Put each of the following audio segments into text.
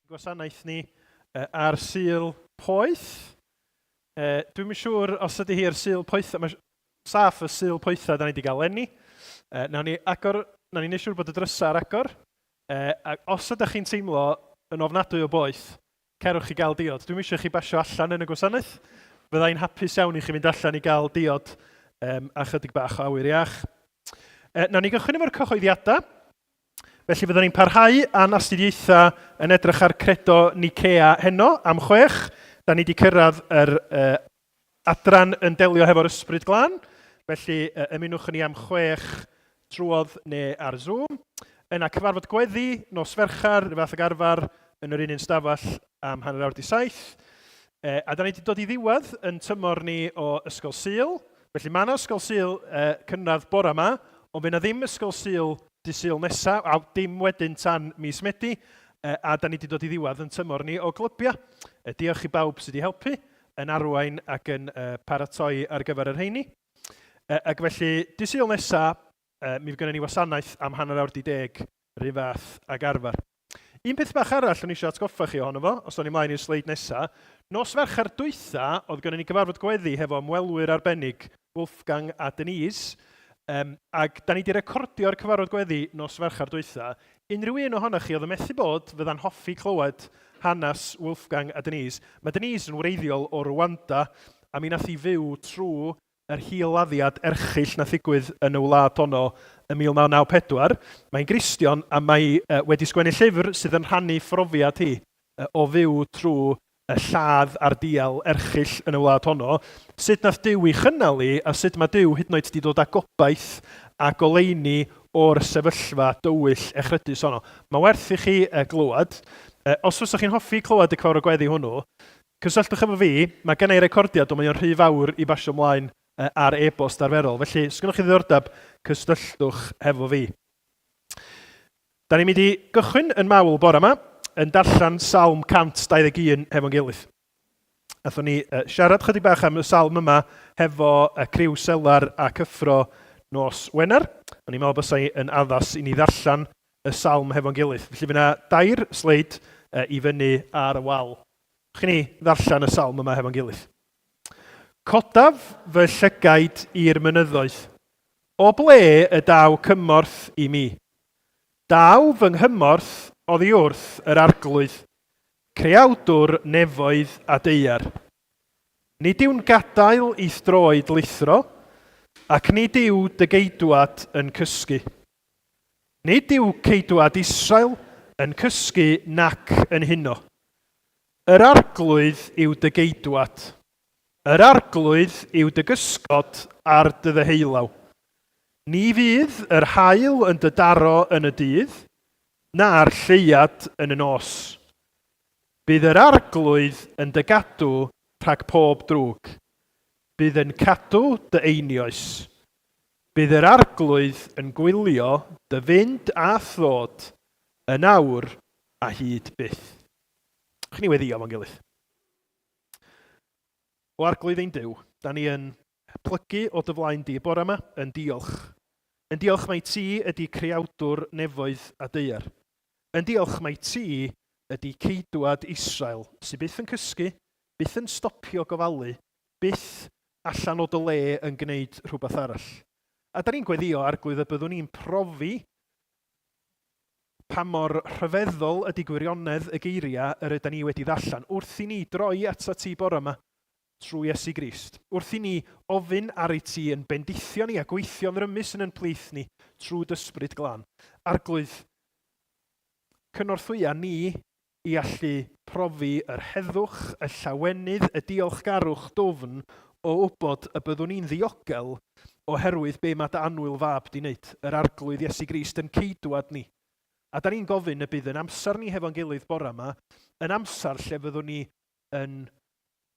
Gwasanaeth ni ar Sul Poeth. Dwi'n siŵr os ydy hi'r Sul Poetha, mae saff y Sul Poetha da ni wedi gael enni. Nawn ni wneud siŵr bod y drysa ar agor. Os ydych chi'n teimlo yn ofnadwy o boeth, cerwch i gael diod. Dwi'n eisiau chi basio allan yn y gwasanaeth. Fyddai'n hapus iawn i chi fynd allan i gael diod a chydig bach o awyr iach. Nawn ni gychwyn efo'r cyhoeddiadau. Felly fyddwn ni'n parhau a'n astudiaethau yn edrych ar credo Nicea heno am 6. Da ni wedi cyrraedd yr adran yn delio hefo'r ysbryd glân. Felly ymunwch ni am 6 trwodd neu ar Zoom. Yna cyfarfod gweddi, nos Ferchar, fath ag arfer yn yr un stafell am 6:30. A da ni wedi dod i ddiwedd yn tymor ni o Ysgol Sul. Felly mae yna Ysgol Sul cynradd bore yma, ond fe na ddim Ysgol Sul dy Sul nesaf, a dim wedyn tan mis Medi, a da ni wedi dod i ddiwedd yn tymor ni o glybiau. Diolch i bawb sydd wedi helpu, yn arwain ac yn paratoi ar gyfer yr rheini. Ac felly, dy Sul nesaf, mi fydd gennym ni wasanaeth am 9:10, rhy fath ag arfer. Un peth bach arall o'n eisiau atgoffa chi ohono fo, os o'n i mlaen i'r sleid nesaf, nos Ferchar dwytha, oedd gennym ni gyfarfod gweddi hefo ymwelwyr arbennig Wolfgang a Denise, ac da ni wedi recordio'r cyfarfod gweddi nos Ferchar dwytha. Unrhyw un ohonoch chi oedd yn methu bod fydda'n hoffi clywed hanes Wolfgang a Denise. Mae Denise yn wreiddiol o Rwanda, a mi nath i fyw trwy yr hiladdiad erchyll na ddigwydd yn y wlad honno yn 1994. Mae'n Gristion a mae wedi sgwennu llyfr sydd yn rhannu phrofiad hi o fyw trwy y lladd a'r dial erchyll yn y wlad honno. Sut nath Duw i chynnal i a sut mae Duw hyd yn oed wedi dod â gobaith a goleini o'r sefyllfa dywyll echrydus honno. Mae werth i chi glywed. Os fyddwch chi'n hoffi clywed y cyfarfod gweddi hwnnw, cysylltwch efo fi, mae gen i'r recordiad ond mae'n rhy fawr i basio ymlaen ar e-bost arferol. Felly, os gynnoch chi ddiddordeb, cysylltwch hefo fi. Da ni'n mynd i gychwyn yn mawl bore yma, yn darllen Salm 121 hefo'n gilydd. Athon ni siarad chydig bach am y salm yma hefo criw selar a cyffro nos Wener. O'n i'n meddwl bysau yn addas i ni ddarllen y salm hefo'n gilydd. Felly fyna 2 sleid i fyny ar y wal. Chi ni ddarllen y salm yma hefo'n gilydd. Codaf fy llygaid i'r mynyddoedd. O ble y daw cymorth i mi? Daw fy nghymorth oddi wrth yr arglwydd, creawdwr nefoedd a deiar. Nid yw'n gadael i throed lithro, ac nid yw dy geidwad yn cysgu. Nid yw ceidwad Israel yn cysgu nac yn huno. Yr arglwydd yw dy geidwad. Yr arglwydd yw dy gysgod ar dy ddeheulaw. Ni fydd yr haul yn dy daro yn y dydd, na'r lleiad yn y nos. Bydd yr arglwydd yn dy gadw rhag pob drwg. Bydd yn cadw dy einioes. Bydd yr arglwydd yn gwylio dy fynd a ddod, yn awr a hyd byth. Chyn ni weddio fo'n gilydd. O arglwydd ein Duw, da ni yn plygu o dy flaen di bore yma yn diolch. Yn diolch mai ti ydy creawdwr nefoedd a deiar. Yn diolch mai ti ydy ceidwad Israel sydd byth yn cysgu, byth yn stopio gofalu, byth allan o dy le yn gwneud rhywbeth arall. A da ni'n gweddio arglwydd y byddwn ni'n profi pa mor rhyfeddol ydy gwirionedd y geiriau yr ydyn ni wedi ddarllen wrth i ni droi ata ti bore yma trwy Iesu Grist. Wrth i ni ofyn ar ei ti yn bendithio ni a gweithio'n rymus yn plith ni trwy dysbryd glân. Arglwydd, cynorthwya ni i allu profi yr heddwch, y llawenydd, y diolchgarwch dofn o wybod y byddwn ni'n ddiogel oherwydd be mae dy anwyl fab di wneud. Yr arglwydd Iesu Grist yn ceidwad ni. A da ni'n gofyn y bydd yn amser ni hefo'n gilydd bore yma, yn amser lle fyddwn ni yn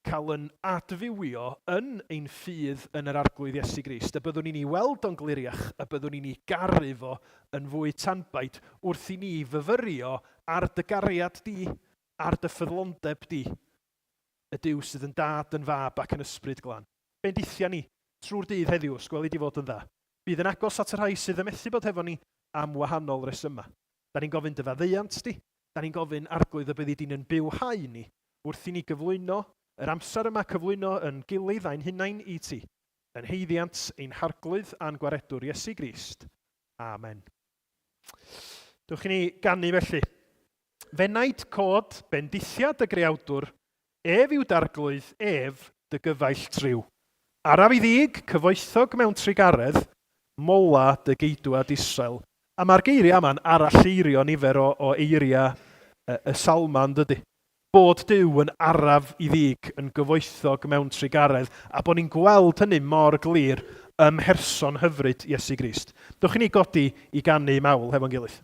cael yn adfywio yn ein ffydd yn yr arglwydd Iesu Grist. Y byddwn ni'n ei weld o'n gliriach, y byddwn ni'n ei garu fo yn fwy tanbaid wrth i ni fyfyrio ar dy gariad di, ar dy ffyddlondeb di, y Duw sydd yn dad, yn fab ac yn ysbryd glân. Bendithia ni trwy'r dydd heddiw, sgweli di fod yn dda. Bydd yn agos at y rhai sydd yn methu bod hefo ni am wahanol resymau. Da ni'n gofyn dy faddeuant di, da ni'n gofyn arglwydd y byddi di'n yn bywhau ni wrth i ni gyflwyno yr amser yma cyflwyno yn gilydd a'n hunain i ti. Yn heiddiant ein harglwydd a'n gwaredwr Iesu Grist. Amen. Dwch i ni ganu felly. Fenaid cod bendithiad y greawdwr, ef yw darglwydd, ef dy gyfaill triw. Araf i ddig, cyfoethog mewn trigaredd, mola dy geidwad Israel. A mae'r geiriau yma'n aralleirio nifer o eiriau y salman dydy. Bod Duw yn araf i ddig, yn gyfoethog mewn trigaredd, a bod ni'n gweld hynny mor glir ym mherson hyfryd Iesu Grist. Dwch i ni godi i ganu mawl hefo'n gilydd.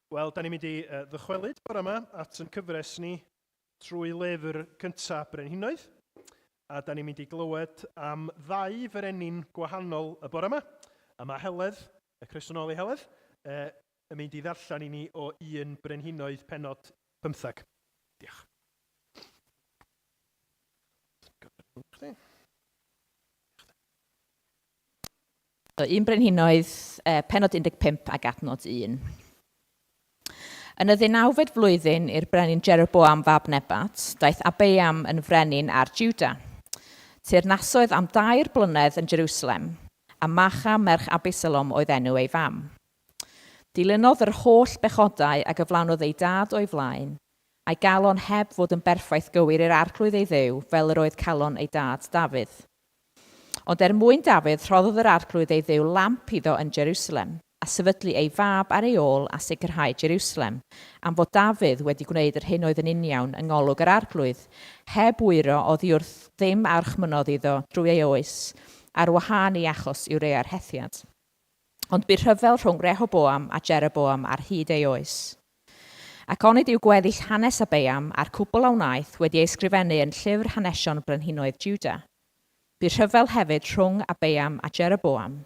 Wel, da ni'n mynd i ddychwelyd bore yma at yn cyfres ni trwy lyfr cyntaf Brenhinoedd. A da ni'n mynd i glywed am 2 ferenyn gwahanol y bore yma. A mae Heledd, y Creswnoli Heledd, yn mynd i ddarllen i ni o 1 Brenhinoedd pennod 15. Diolch. So, 1 Brenhinoedd, pennod 15 ag adnod 1. Yn y 19fed flwyddyn i'r brenin Jeroboam fab Nebat, daeth Abiam yn frenin ar Juda. Teyrnasoedd am 2 blynedd yn Jerusalem, a Macha merch Abisalom oedd enw ei fam. Dilynodd yr holl bechodau a gyflawnodd ei dad o'i flaen, a'i galon heb fod yn berffaith gywir i'r arglwydd ei ddew fel yr oedd calon ei dad Dafydd. Ond mwyn Dafydd rhoddodd yr arglwydd ei ddew lamp iddo yn Jerusalem, a sefydlu ei fab ar ei ôl a sicrhau Jerusalem, am fod Dafydd wedi gwneud yr hyn oedd yn union yng ngolwg yr arglwydd, heb wyro oddi wrth ddim archmynodd iddo drwy ei oes, ar wahân i achos i'w rei hethiad. Ond bu'r rhyfel rhwng Rehoboam a Jeroboam ar hyd ei oes. Ac onid yw gweddill hanes Abeam a'r cwbl a wnaeth wedi ei ysgrifennu yn llyfr hanesion brenhinoedd Juda. Bu'r rhyfel hefyd rhwng Abeam a Jeroboam.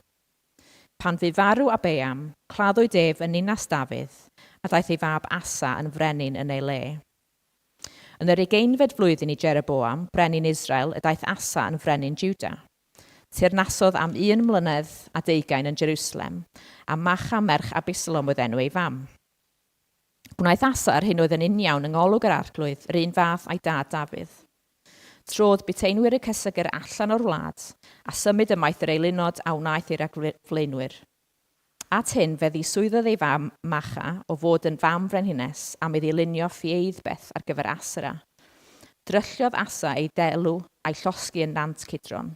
Pan fu farw Abeam, claddwyd ef yn ninas Dafydd, a daeth ei fab Asa yn frenin yn ei le. Yn yr 20fed flwyddyn i Jeroboam, brenin Israel, y daeth Asa yn frenin Juda. Teyrnasodd am 1 mlynedd a 20 yn Jerusalem, a Macha merch Absalom oedd enw ei fam. Gwnaeth Asa ar hyn oedd yn union yng ngolwg yr arglwydd, yr un fath a'i dad Dafydd. Trodd buteinwyr y cysegr allan o'r wlad, a symud ymaith yr eilunod a wnaeth i'r agflaenwyr. At hyn fe ddiswyddodd ei fam Macha o fod yn fam frenhines am ei ddilynio ffieedd beth ar gyfer Asera. Drylliodd Asa ei delw a'i llosgi yn Nant Cydron.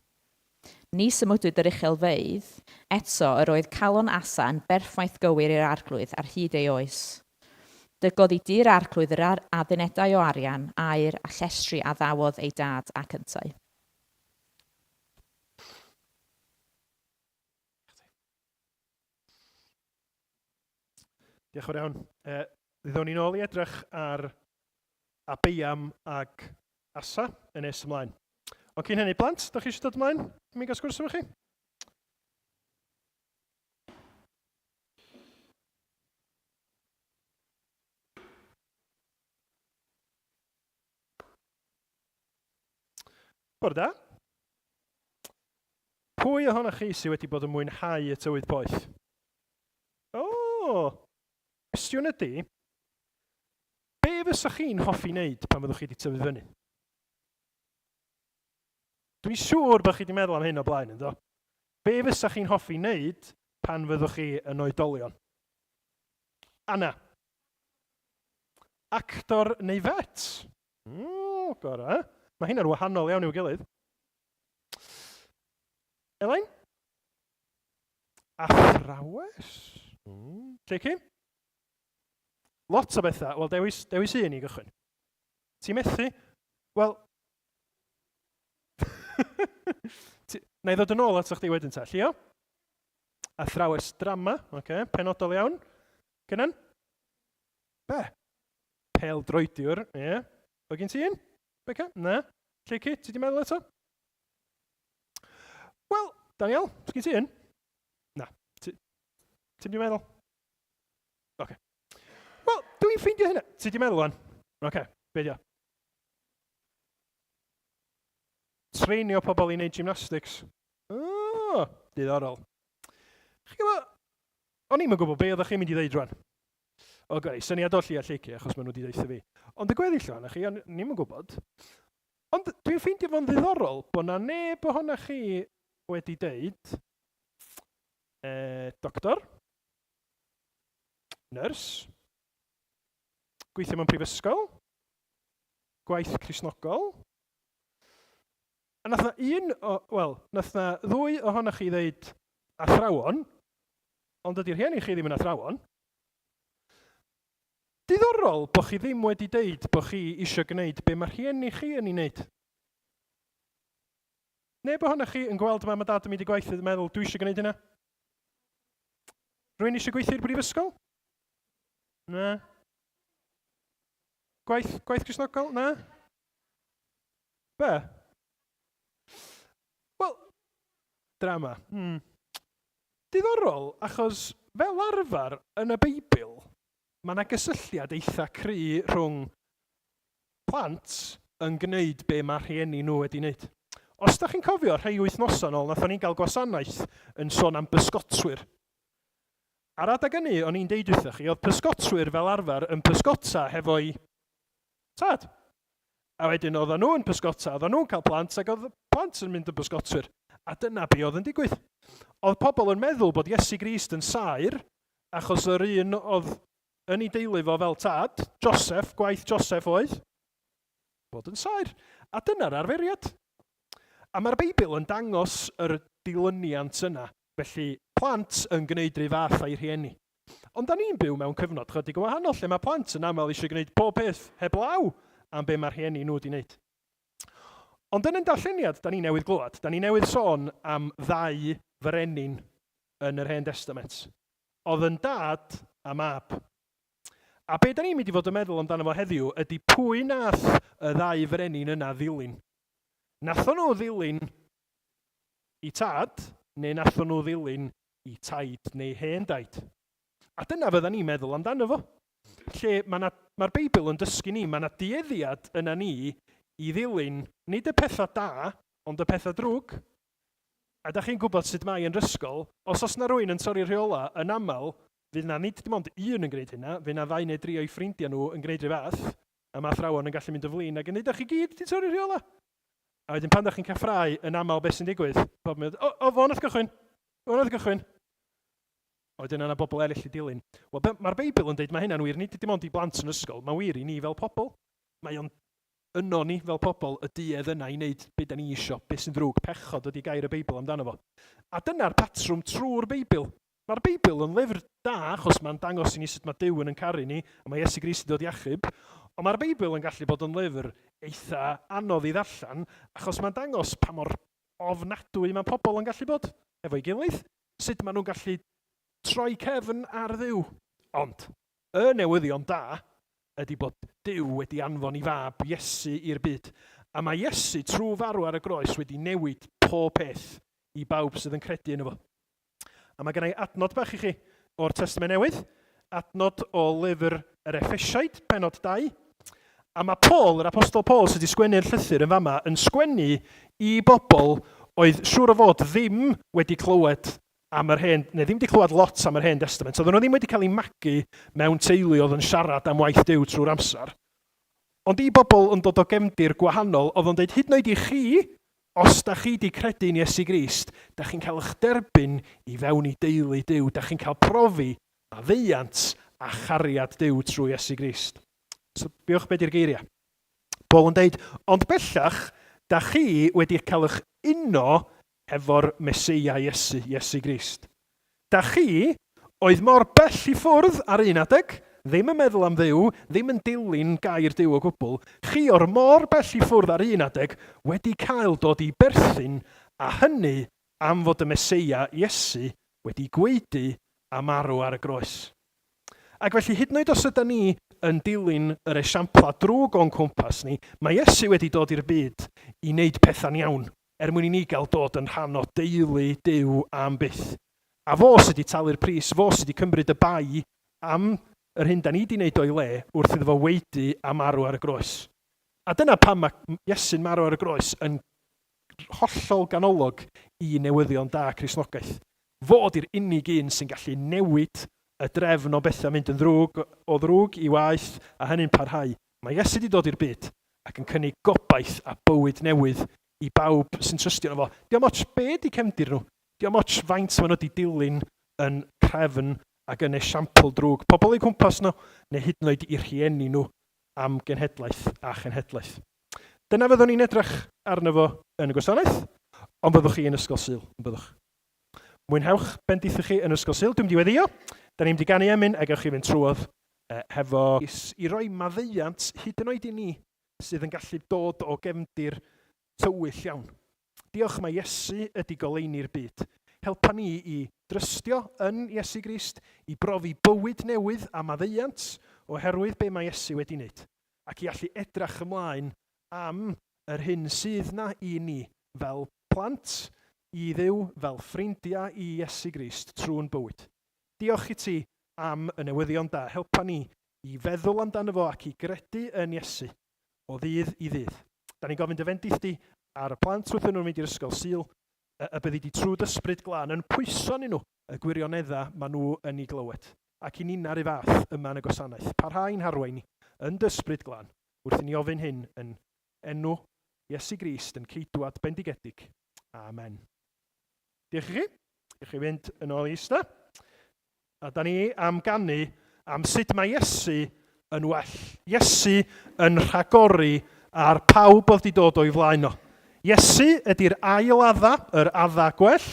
Ni symudwyd yr uchelfeydd, eto yr oedd calon Asa yn berffaith gywir i'r arglwydd ar hyd ei oes. Dygodd i dir arglwydd yr addunedau o arian, aur a llestri a ddawodd ei dad ac yntau. Diolch yn fawr iawn. Ddiddon ni nôl i edrych ar Abeam ag Asa yn nes ymlaen. Ond cyn hynny, blant, da chi eisiau dod ymlaen? Mi gael sgwrs efo chi? Bore da. Pwy ohonoch chi sydd wedi bod yn mwynhau y tywydd poeth? Cwestiwn ydy, be fysach chi'n hoffi wneud pan fyddwch chi wedi tyfu fyny? Dwi'n siŵr bod chi wedi meddwl am hyn o blaen, ynddo? Be fysach chi'n hoffi wneud pan fyddwch chi yn oedolion? Anna. Actor neu fet? Gorau. Mae hynna'n wahanol iawn i'w gilydd. Elain? Athrawes? Tricky? Lot o bethau. Wel, dewis un i gychwyn. Ti'n methu? Wel, na i ddod yn ôl atoch chdi wedyn ta, Llio? Athrawes drama, penodol iawn. Gynan? Be? Pêl droediwr, ie. O gen ti un? Beca? Na? Lleci, ti di meddwl eto? Wel, Daniel, os gen ti un? Na. Ti'n di meddwl? Oce. Wel, dwi'n ffeindio hynna. Ti di meddwl wan? Oce, be di o? Treinio pobl i wneud gymnastics. Diddorol. Chi'n gwybod, o'n i'm yn gwybod be oeddech chi'n mynd i ddeud rwan. Syniad o Llu a Lleici, achos maen nhw wedi deitha fi. Ond y gweddill o'n chi, o'n i'm yn gwybod. Ond dwi'n ffeindio fo'n ddiddorol bod na neb ohonoch chi wedi deud doctor, nyrs, gweithio mewn prifysgol, gwaith Cristnogol, a nath na ddwy ohonoch chi ddeud athrawon, ond ydy'r rhieni chi ddim yn athrawon. Diddorol bod chi ddim wedi deud bod chi eisiau gwneud be mae rhieni chi yn ei wneud. Neb ohonoch chi yn gweld mam a dad yn mynd i gwaith yn meddwl, dwi eisiau gwneud hynna? Rwy'n eisiau gweithio i'r brifysgol? Na. Gwaith Cristnogol? Na. Be? Wel, drama. Diddorol, achos fel arfer yn y Beibl, mae yna gysylltiad eitha cry rhwng plant yn gwneud be mae rhieni nhw wedi wneud. Os da chi'n cofio, rhai wythnosau nôl, nathon ni'n cael gwasanaeth yn sôn am bysgotswyr. Ar adag hynny, o'n i'n deud wrthych chi, oedd pysgotswyr fel arfer yn pysgota hefo'i tad. A wedyn oedden nhw'n pysgota, oedden nhw'n cael plant, ac oedd plant yn mynd yn pysgotswyr. A dyna be oedd yn digwydd. Oedd pobl yn meddwl bod Iesu Grist yn saer, achos yr un oedd yn ei deulu fo fel tad, Joseph, gwaith Joseph oedd, bod yn saer. A dyna'r arferiad. A mae'r Beibl yn dangos yr dilyniant yna, felly plant yn gwneud rhyw fath â'i rhieni. Ond da ni'n byw mewn cyfnod chydig yn wahanol, lle mae plant yn aml eisiau gwneud pob peth heb law am be mae'r rhieni nhw wedi wneud. Ond yn y darlleniad, da ni newydd glwad, da ni newydd sôn am ddau frenin yn yr Hen Testament. Oedd yn dad a mab. A be da ni'n mynd i fod yn meddwl amdano fo heddiw ydy pwy nath y ddau frenin yna ddilyn. Nathon nhw ddilyn i tad, neu nathon nhw ddilyn i taid neu hen daid. A dyna fydda ni'n meddwl amdano fo. Lle mae'r Beibl yn dysgu ni, mae yna dueddiad yna ni i ddilyn nid y pethau da, ond y pethau drwg. A da chi'n gwybod sut mae yn rysgol, os oes na rwy'n yn torri rheola, yn aml, fydd na nid dim ond un yn gwneud hynna, fydd na ddau neu dri o'i ffrindiau nhw yn gwneud rhyw fath, a mae athrawon yn gallu mynd o flin, ac yn ydych chi gyd wedi torri rheola. A wedyn pan da chi'n cael ffrau, yn aml beth sy'n digwydd, bob mynd, fo nath gychwyn. Wedyn yna bobl eraill i dilyn. Wel, mae'r Beibl yn dweud mae hynna'n wir, nid dim ond i blant yn ysgol, mae wir i ni fel pobl. Mae o'n yno ni fel pobl y duedd yna i wneud beth da ni isio, beth sy'n ddrwg, pechod ydi gair y Beibl amdano fo. A dyna'r patrwm trwy'r Beibl. Mae'r Beibl yn lyfr da, achos mae'n dangos i ni sut mae Duw yn caru ni, a mae Iesu Grist yn dod i achub, ond mae'r Beibl yn gallu bod yn lyfr eitha anodd i ddarllen, achos mae'n dangos pa mor ofnadwy mae pobl yn gallu bod efo'i gilydd, sut maen nhw'n gallu troi cefn ar Dduw. Ond, y newyddion da ydy bod Duw wedi anfon i fab Iesu i'r byd. A mae Iesu trwy farw ar y groes wedi newid pob peth i bawb sydd yn credu yn efo. A mae gennau adnod bach i chi o'r Testament Newydd, adnod o lyfr yr Effesiaid, penod 2. A mae Paul, yr apostol Paul, sydd wedi sgwennu'r llythyr yn fama, yn sgwennu i bobl oedd siŵr o fod ddim wedi clywed am yr hen, neu ddim wedi clywed lot am yr Hen Testament. Oedden nhw ddim wedi cael ei magu mewn teulu oedd yn siarad am waith Duw trwy'r amser. Ond i bobl yn dod o gefndir gwahanol, oedd yn dweud hyd yn oed i chi, os da chi wedi credu yn Iesu Grist, da chi'n cael eich derbyn i fewn i deulu Duw, da chi'n cael profi a ddeiant a chariad Duw trwy Iesu Grist. So, biwch be di'r geiriau. Paul yn dweud, ond bellach, da chi wedi cael eich uno efo'r Meseia Iesu Grist. Da chi oedd mor bell i ffwrdd ar un adeg, ddim yn meddwl am Dduw, ddim yn dilyn gair Duw o gwbl, chi o'r mor bell i ffwrdd ar un adeg wedi cael dod i berthyn, a hynny am fod y Meseia Iesu wedi gwaedu a marw ar y groes. Ac felly, hyd yn oed os ydyn ni yn dilyn yr esiampla drwg o'n cwmpas ni, mae Iesu wedi dod i'r byd i wneud pethau'n iawn, mwyn i ni gael dod yn rhan o deulu Duw am byth. A fo sydd wedi talu'r pris, fo sydd wedi cymryd y bai am yr hyn da ni wedi wneud o'i le wrth iddo fo weidu a marw ar y groes. A dyna pam mae Iesu'n marw ar y groes yn hollol ganolog i newyddion da Cristnogaeth. Fo di'r unig un sy'n gallu newid y drefn o bethau mynd yn ddrwg i waith a hynny'n parhau. Mae Iesu wedi dod i'r byd ac yn cynnig gobaith a bywyd newydd i bawb sy'n trystio yno fo. Diolch moch be di cefndir nhw. Diolch moch faint maen nhw wedi dilyn yn crefn ac yn esiampl drwg. Pobl i cwmpas nhw, neu hyd yn oed i'r rhieni nhw am genhedlaeth a chenhedlaeth. Dyna fyddwn ni'n edrych arno fo yn y Gwasanaeth, ond byddwch chi yn Ysgol Sul. Byddwch. Mwynhewch bendith chi yn Ysgol Sul. Dwi'n diweddio. Da ni'n mynd i ganu emyn ac ewch chi fynd trwodd hefo i roi maddeiant hyd yn oed i ni sydd yn gallu dod o gefndir tywyll iawn. Diolch mae Iesu ydi goleini'r byd. Helpa ni i drystio yn Iesu Grist, i brofi bywyd newydd a maddeiant oherwydd be mae Iesu wedi wneud. Ac i allu edrach ymlaen am yr hyn sydd na i ni fel plant, i Dduw, fel ffrindiau i Iesu Grist trwy'n bywyd. Diolch i ti am y newyddion da. Helpa ni i feddwl amdano fo ac i gredu yn Iesu o ddydd i ddydd. Da ni'n gofyn dyfendith di ar y plant wrth nhw'n mynd i'r Ysgol Sul, y byddi di trwy'r ysbryd glân yn pwyso ni nhw y gwirioneddau maen nhw yn ei glywed. Ac i ni'n ar ei fath yma yn y Gwasanaeth. Parhau'n harwain ni yn dysbryd glân wrth i ni ofyn hyn yn enw Iesu Grist yn ceidwad bendigedig. Amen. Diolch i chi. Diolch i fynd yn ôl i ista. A da ni am ganu am sut mae Iesu yn well. Iesu yn rhagori ar pawb oedd wedi dod o'i flaen o. Iesu ydy'r ail adda, yr adda gwell.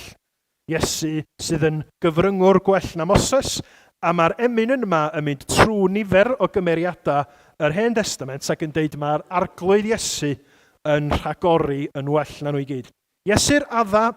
Iesu sydd yn gyfryngwr gwell na Moses. A mae'r emyn yma yn mynd trwy nifer o gymeriadau yr Hen Testament ac yn deud mae'r arglwydd Iesu yn rhagori yn well na nhw i gyd. Iesu'r adda...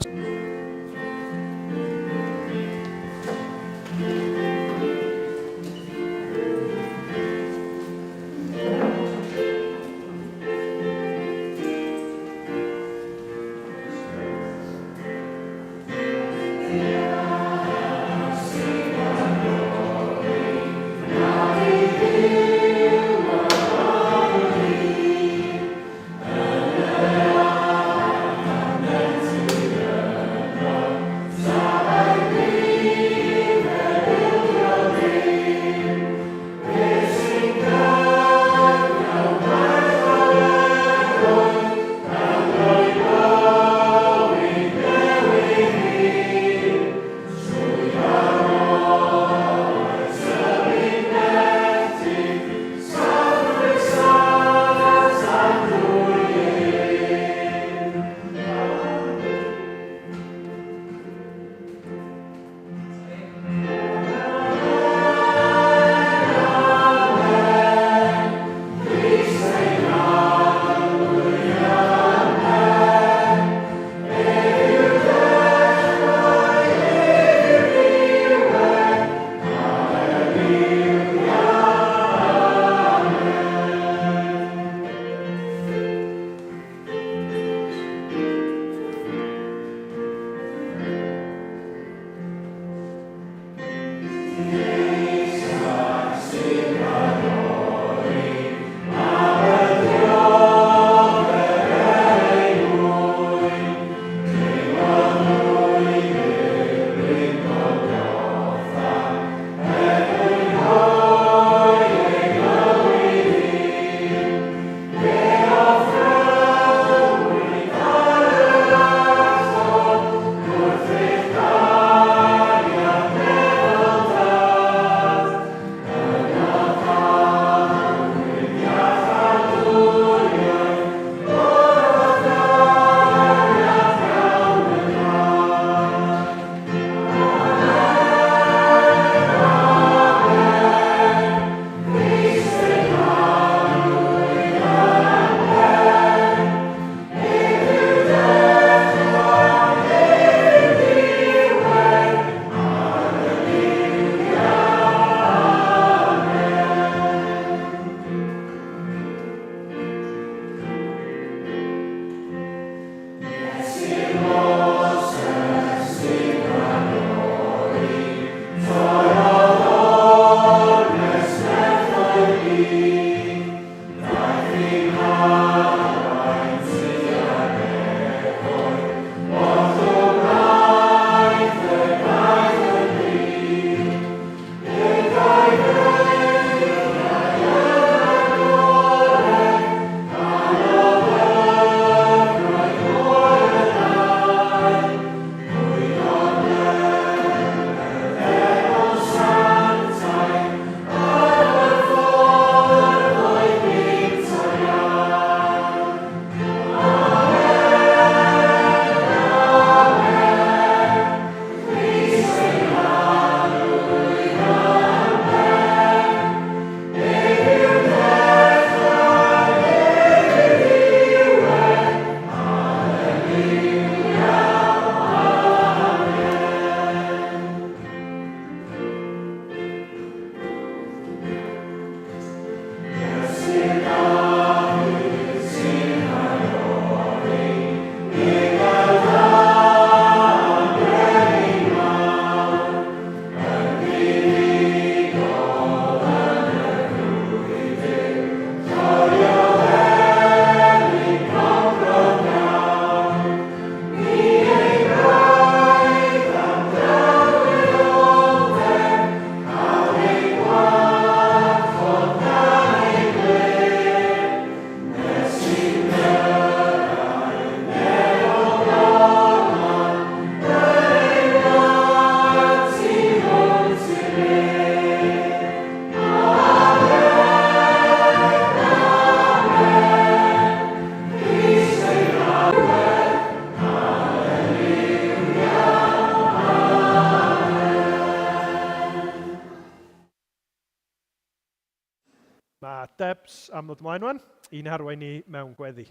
Debs am ddod ymlaen wan, i'n harwain ni mewn gweddi.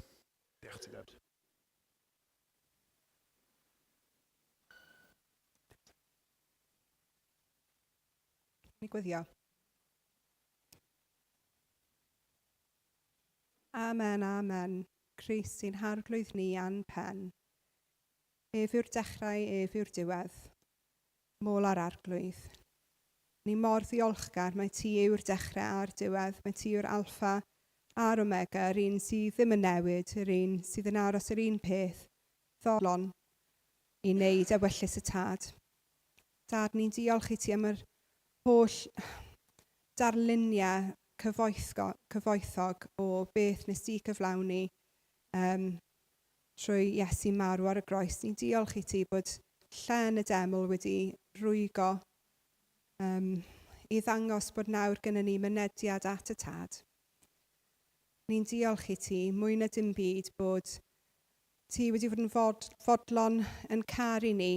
Diolch ti, Debs. Ni gweddio. Amen, amen. Crist sy'n harglwydd ni a'n pen. Ef yw'r dechrau, ef yw'r diwedd. Môl ar arglwydd. Ni mor ddiolchgar, mae ti yw'r dechrau a'r diwedd. Mae ti yw'r alffa a'r omega, yr un sydd ddim yn newid, yr un sydd yn aros yr un peth. Ddolon i wneud ewyllus y tad. Dad, ni'n diolch i ti am yr holl darluniau cyfoethog o beth nes di cyflawni trwy Iesu marw ar y groes. Ni'n diolch i ti bod llen y deml wedi rwygo i ddangos bod nawr gyda ni mynediad at y tad. Ni'n diolch i ti mwy na dim byd bod ti wedi fod yn fodlon yn caru ni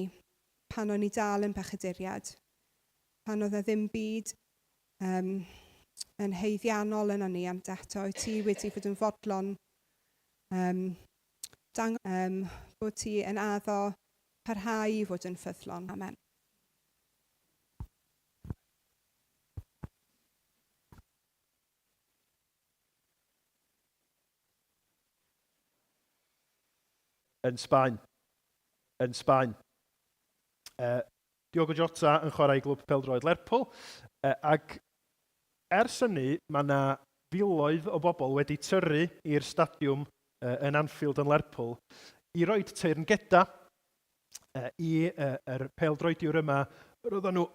pan o'n ni dal yn bechaduriad. Pan oedd e ddim byd yn heiddiannol yna ni am eto. Ti wedi fod yn fodlon bod ti yn addo parhau i fod yn ffyddlon. Amen. Yn Sbaen. Diogo Jota yn chwarae i glwb pêl-droed Lerpwl, ac ers hynny mae yna filoedd o bobl wedi tyrru i'r stadiwm yn Anfield yn Lerpwl i roi teyrngeda i yr pêl-droediwr yma roedden nhw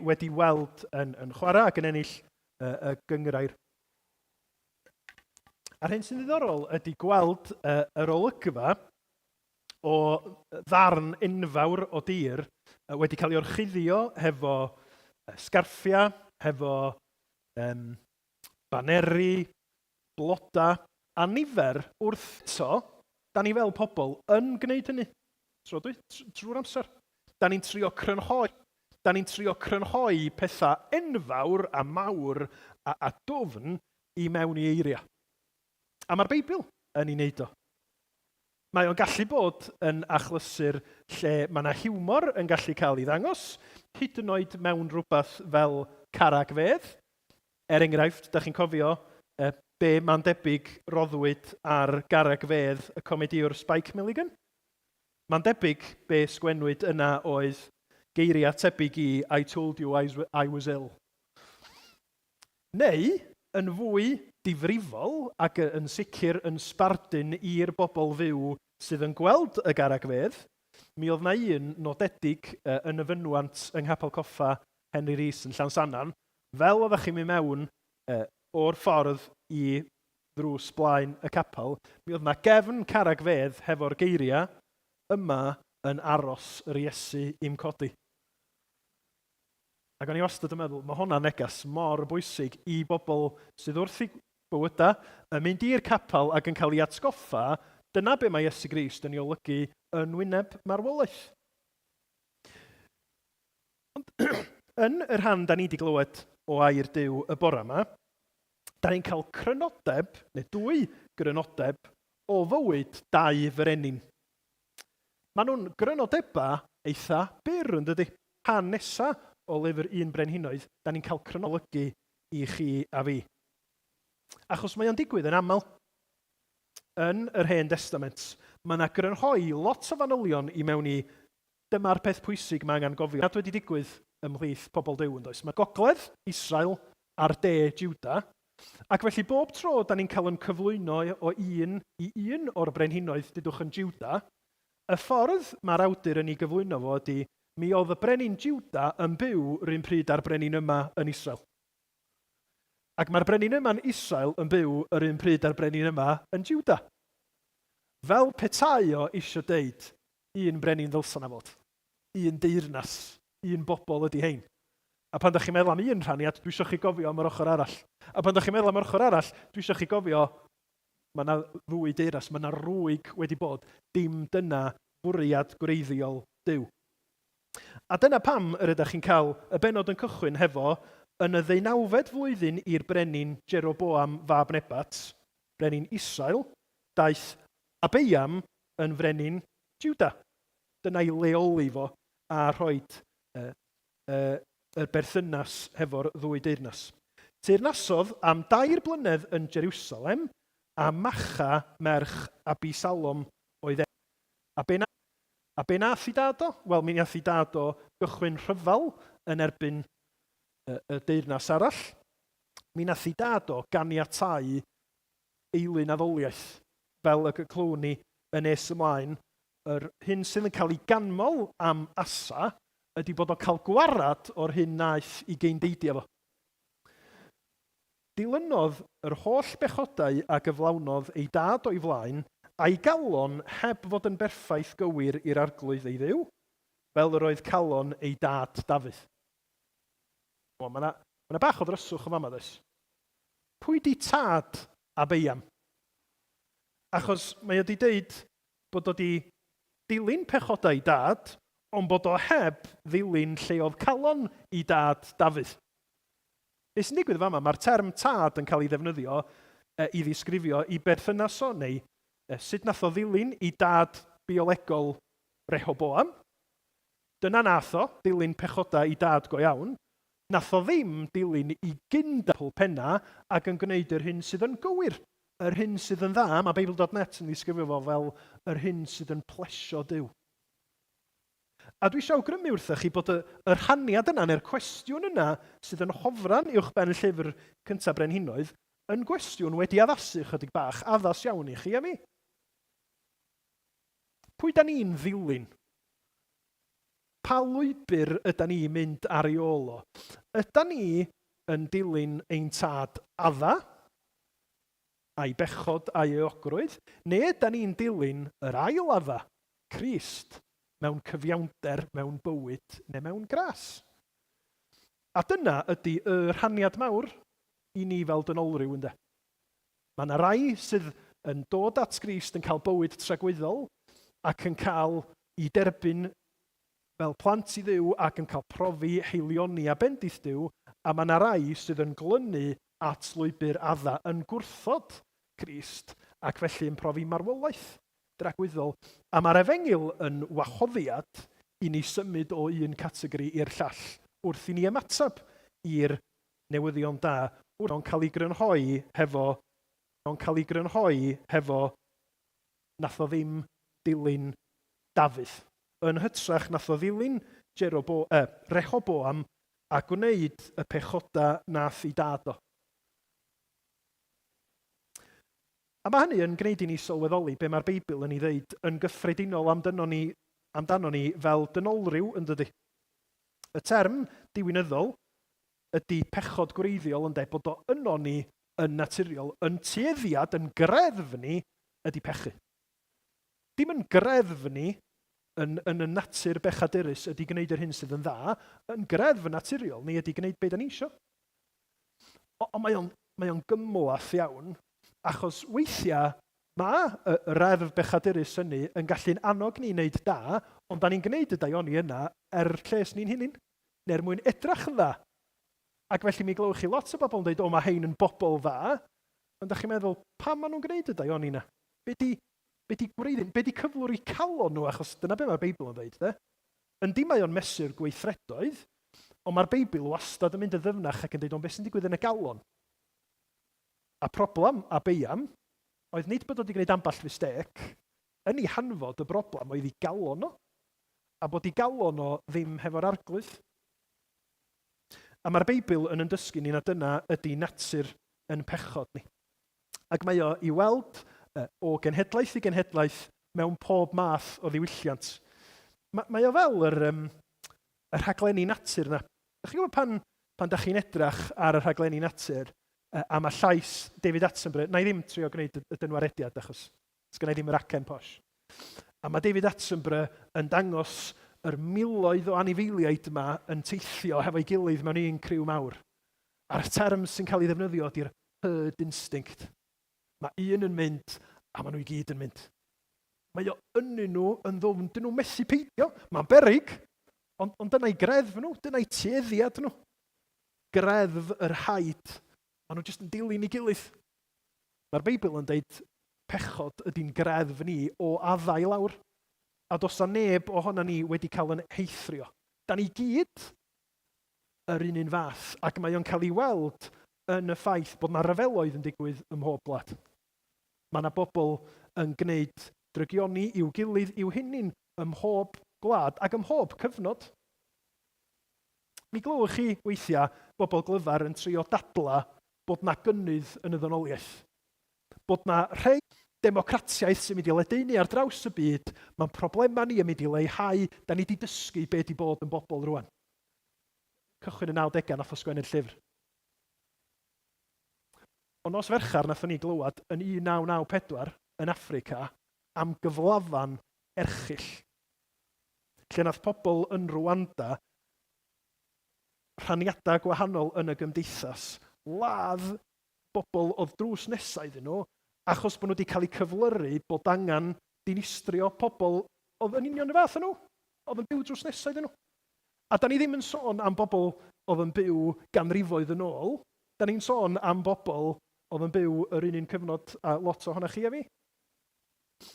wedi weld yn chwarae ac yn ennill y gynghrair. A'r hyn sy'n ddiddorol ydy gweld yr olygfa o ddarn enfawr o dir wedi cael ei orchuddio hefo sgarffia, hefo baneri, bloda, a nifer wrth eto, da ni fel pobl yn gwneud hynny. Trwy'r amser. Da ni'n trio crynhoi pethau enfawr a mawr a dwfn i mewn i eiria. A mae'r Beibl yn ei wneud o. Mae o'n gallu bod yn achlysur lle mae yna hiwmor yn gallu cael ei ddangos, hyd yn oed mewn rhywbeth fel caragfedd. Enghraifft, da chi'n cofio be mae'n debyg roddwyd ar garagfedd y comediwr Spike Milligan? Mae'n debyg be sgwennwyd yna oedd geiriau tebyg i I told you I was ill. Neu, yn fwy difrifol ac yn sicr yn sbardun i'r bobl fyw sydd yn gweld y garagfedd, mi oedd na un nodedig yn y fynwant yng Nghapel Coffa Henry Rees yn Llansannan, fel oeddech chi'n mynd mewn o'r ffordd i ddrws blaen y capel, mi oedd na gefn caragfedd hefo'r geiriau yma yn aros yr Iesu i'm codi. Ac o'n i wastad yn meddwl, mae hwnna'n negas mor bwysig i bobl sydd wrth i bywyda yn mynd i'r capel ac yn cael ei atgoffa, dyna be mae Iesu Grist yn ei olygu yn wyneb marwolaeth. Ond yn yr rhan da ni wedi glywed o air Duw y bore yma, da ni'n cael crynodeb, neu 2 grynodeb, o fywyd 2 frenin. Maen nhw'n grynodebau eitha byr yn dydy. Rhan nesa o lyfr 1 Brenhinoedd, da ni'n cael cronolygu i chi a fi. Achos mae o'n digwydd yn aml. Yn yr Hen Testament, mae yna grynhoi lot o fanylion i mewn i dyma'r peth pwysig mae angen gofio. Nad wedi digwydd ymhlith pobl Duw yn does. Mae gogledd Israel a'r de Jiwda, ac felly bob tro da ni'n cael yn cyflwyno o un i un o'r brenhinoedd dydwch yn Jiwda, y ffordd mae'r awdur yn ei gyflwyno fo ydy mi oedd y brenin Jiwda yn byw rhywun pryd â'r brenin yma yn Israel. Ac mae'r brenin yma yn Israel yn byw yr un pryd â'r brenin yma yn Jiwda. Fel petai o eisiau deud, un brenin ddylsan na fod. Un deyrnas, un bobl ydy hein. A pan da chi'n meddwl am un rhaniad, dwi eisiau chi gofio am yr ochr arall. A pan da chi'n meddwl am yr ochr arall, dwi eisiau chi gofio, mae yna 2 deyrnas, mae yna rwyg wedi bod, dim dyna bwriad gwreiddiol Duw. A dyna pam yr ydych chi'n cael y benod yn cychwyn hefo Yn y 19 flwyddyn i'r brenin Jeroboam fab Nebat, brenin Israel, daeth Abeiam yn frenin Juda. Dyna i leoli fo a rhoi y berthynas hefo'r ddwy deyrnas. Teyrnasodd am 2 blynedd yn Jerusalem a Macha merch Abisalom oedd A be nath i dad o? Wel, mi nath i dad o gychwyn rhyfal yn erbyn y deyrnas arall. Mi nath i dad o ganiatáu eilyn addoliaeth fel y clwn ni yn nes ymlaen. Yr hyn sydd yn cael ei ganmol am Asa ydy bod o cael gwarad o'r hyn naeth i geindeidio fo. Dilynodd yr holl bechodau a gyflawnodd ei dad o'i flaen a'i galon heb fod yn berffaith gywir i'r arglwydd ei dduw, fel yr oedd calon ei dad Dafydd. Mae yna bach o ddryswch yn fama dys. Pwy di tad Abeiam? Achos mae o di deud bod o di dilyn pechodau ei dad, ond bod o heb ddilyn lle oedd calon i dad Dafydd. Be sy'n digwydd fama, mae'r term tad yn cael ei ddefnyddio i ddisgrifio i berthynas o neu sut nath o ddilyn i dad biolegol Rehoboam. Dyna nath o, dilyn pechoda i dad go iawn. Nath o ddim dilyn i gyndapl penna ac yn gwneud yr hyn sydd yn gywir. Yr hyn sydd yn dda, mae Bible.net yn ddisgrifio fo fel yr hyn sydd yn plesio Duw. A dwi eisiau awgrymu wrthych chi bod y rhaniad yna neu'r cwestiwn yna sydd yn hofran uwch ben y llyfr cyntaf Brenhinoedd yn gwestiwn wedi addasu chydig bach, addas iawn i chi a mi. Pwy da ni'n ddilyn? Pa lwybr ydyn ni'n mynd ar ei ôl o? Ydyn ni yn dilyn ein tad adda, a'i bechod a'i eogrwydd, neu ydyn ni'n dilyn yr ail adda, Crist, mewn cyfiawnder, mewn bywyd neu mewn gras? A dyna ydy y rhaniad mawr i ni fel dynolryw ynde. Mae yna rai sydd yn dod at Grist yn cael bywyd tragwyddol ac yn cael ei derbyn fel plant i Dduw ac yn cael profi heilioni a bendith Dduw, a mae yna rai sydd yn glynu at lwybr adda yn gwrthod Crist ac felly yn profi marwolaeth dragwyddol. A mae'r Efengil yn wahoddiad i ni symud o un categori i'r llall wrth i ni ymatab i'r newyddion da. O'n cael ei grynhoi hefo nath o ddim dilyn Dafydd. Yn hytrach nath o ddilyn Rehoboam a gwneud y pechoda nath i dad o. A mae hynny yn gwneud i ni sylweddoli be mae'r Beibl yn ei ddeud yn gyffredinol amdano ni fel dynolryw yn dydy. Y term diwinyddol ydy pechod gwreiddiol yn dweud bod o yno ni yn naturiol, yn tueddiad, yn greddfnu ydy pechu. Dim yn greddfnu yn y natur bechadurus ydy gwneud yr hyn sydd yn dda, yn greddf naturiol ni ydy gwneud beth da ni isio. Ond mae o'n gymlath iawn, achos weithiau mae y reddf bechadurus hynny yn gallu'n annog ni wneud da, ond da ni'n gwneud y daioni yna lles ni'n hunin, neu'r mwyn edrach yn dda. Ac felly mi glywch chi lot o bobl yn dweud, mae hein yn bobl dda, ond da chi'n meddwl, pam maen nhw'n gwneud y daioni yna? Be di gwreiddyn, be di cyflwr i calon nhw, achos dyna be mae'r Beibl yn dweud, de? Yndi mae o'n mesur gweithredoedd, ond mae'r Beibl wastad yn mynd y ddyfnach ac yn dweud, beth sy'n digwydd yn y galon? A problem Abeiam oedd nid bod o wedi gwneud amball fistec, yn ei hanfod y broblem oedd ei galon o, a bod ei galon o ddim hefo'r arglwydd. A mae'r Beibl yn dysgu ni na dyna ydy natur yn pechod ni. Ac mae o i weld o genhedlaeth i genhedlaeth mewn pob math o ddiwylliant. Mae o fel yr rhaglenni natur yna. Ydych chi'n gwybod pan da chi'n edrach ar y rhaglenni natur a mae llais David Attenborough, na i ddim trio gwneud y dynwarediad achos sgynna i ddim yr acen posh. A mae David Attenborough yn dangos yr miloedd o anifeiliaid yma yn teithio hefo'i gilydd mewn un criw mawr. A'r term sy'n cael ei ddefnyddio ydy'r herd instinct. Mae un yn mynd, a maen nhw i gyd yn mynd. Mae o ynnyn nhw yn ddwfn, dyn nhw methu peidio, mae'n beryg, ond dyna'i greddf nhw, dyna'i tueddiad nhw. greddf yr haid, maen nhw jyst yn dilyn i gilydd. Mae'r Beibl yn deud pechod ydy'n greddf ni o addau lawr. A does na neb ohono ni wedi cael yn heithrio. Da ni gyd yr un fath, ac mae o'n cael ei weld yn y ffaith bod na ryfeloedd yn digwydd ym mhob gwlad. Mae yna bobl yn gwneud drygioni i'w gilydd i'w hunin ym mhob gwlad ac ym mhob cyfnod. Mi glywch chi weithiau bobl glyfar yn trio dadla bod na gynnydd yn y ddynoliaeth. Bod na rhai democratiaeth sy'n mynd i ledaenu ar draws y byd, mae'n problemau ni yn mynd i leihau, da ni wedi dysgu be di bod yn bobl rwan. Cychwyn y 90au nath o sgwennu'r llyfr. Ond nos Ferchar nathon ni glywed yn 1994 yn Affrica am gyflafan erchyll. Lle nath pobl yn Rwanda rhaniadau gwahanol yn y gymdeithas ladd bobl oedd drws nesau iddyn nhw achos bod nhw wedi cael eu cyflyru bod angen dinistrio pobl oedd yn union y fath nhw, oedd yn byw drws nesau iddyn nhw. A da ni ddim yn sôn am bobl oedd yn byw ganrifoedd yn ôl, da ni'n sôn am bobl oedd yn byw yr un cyfnod a lot ohonoch chi a fi.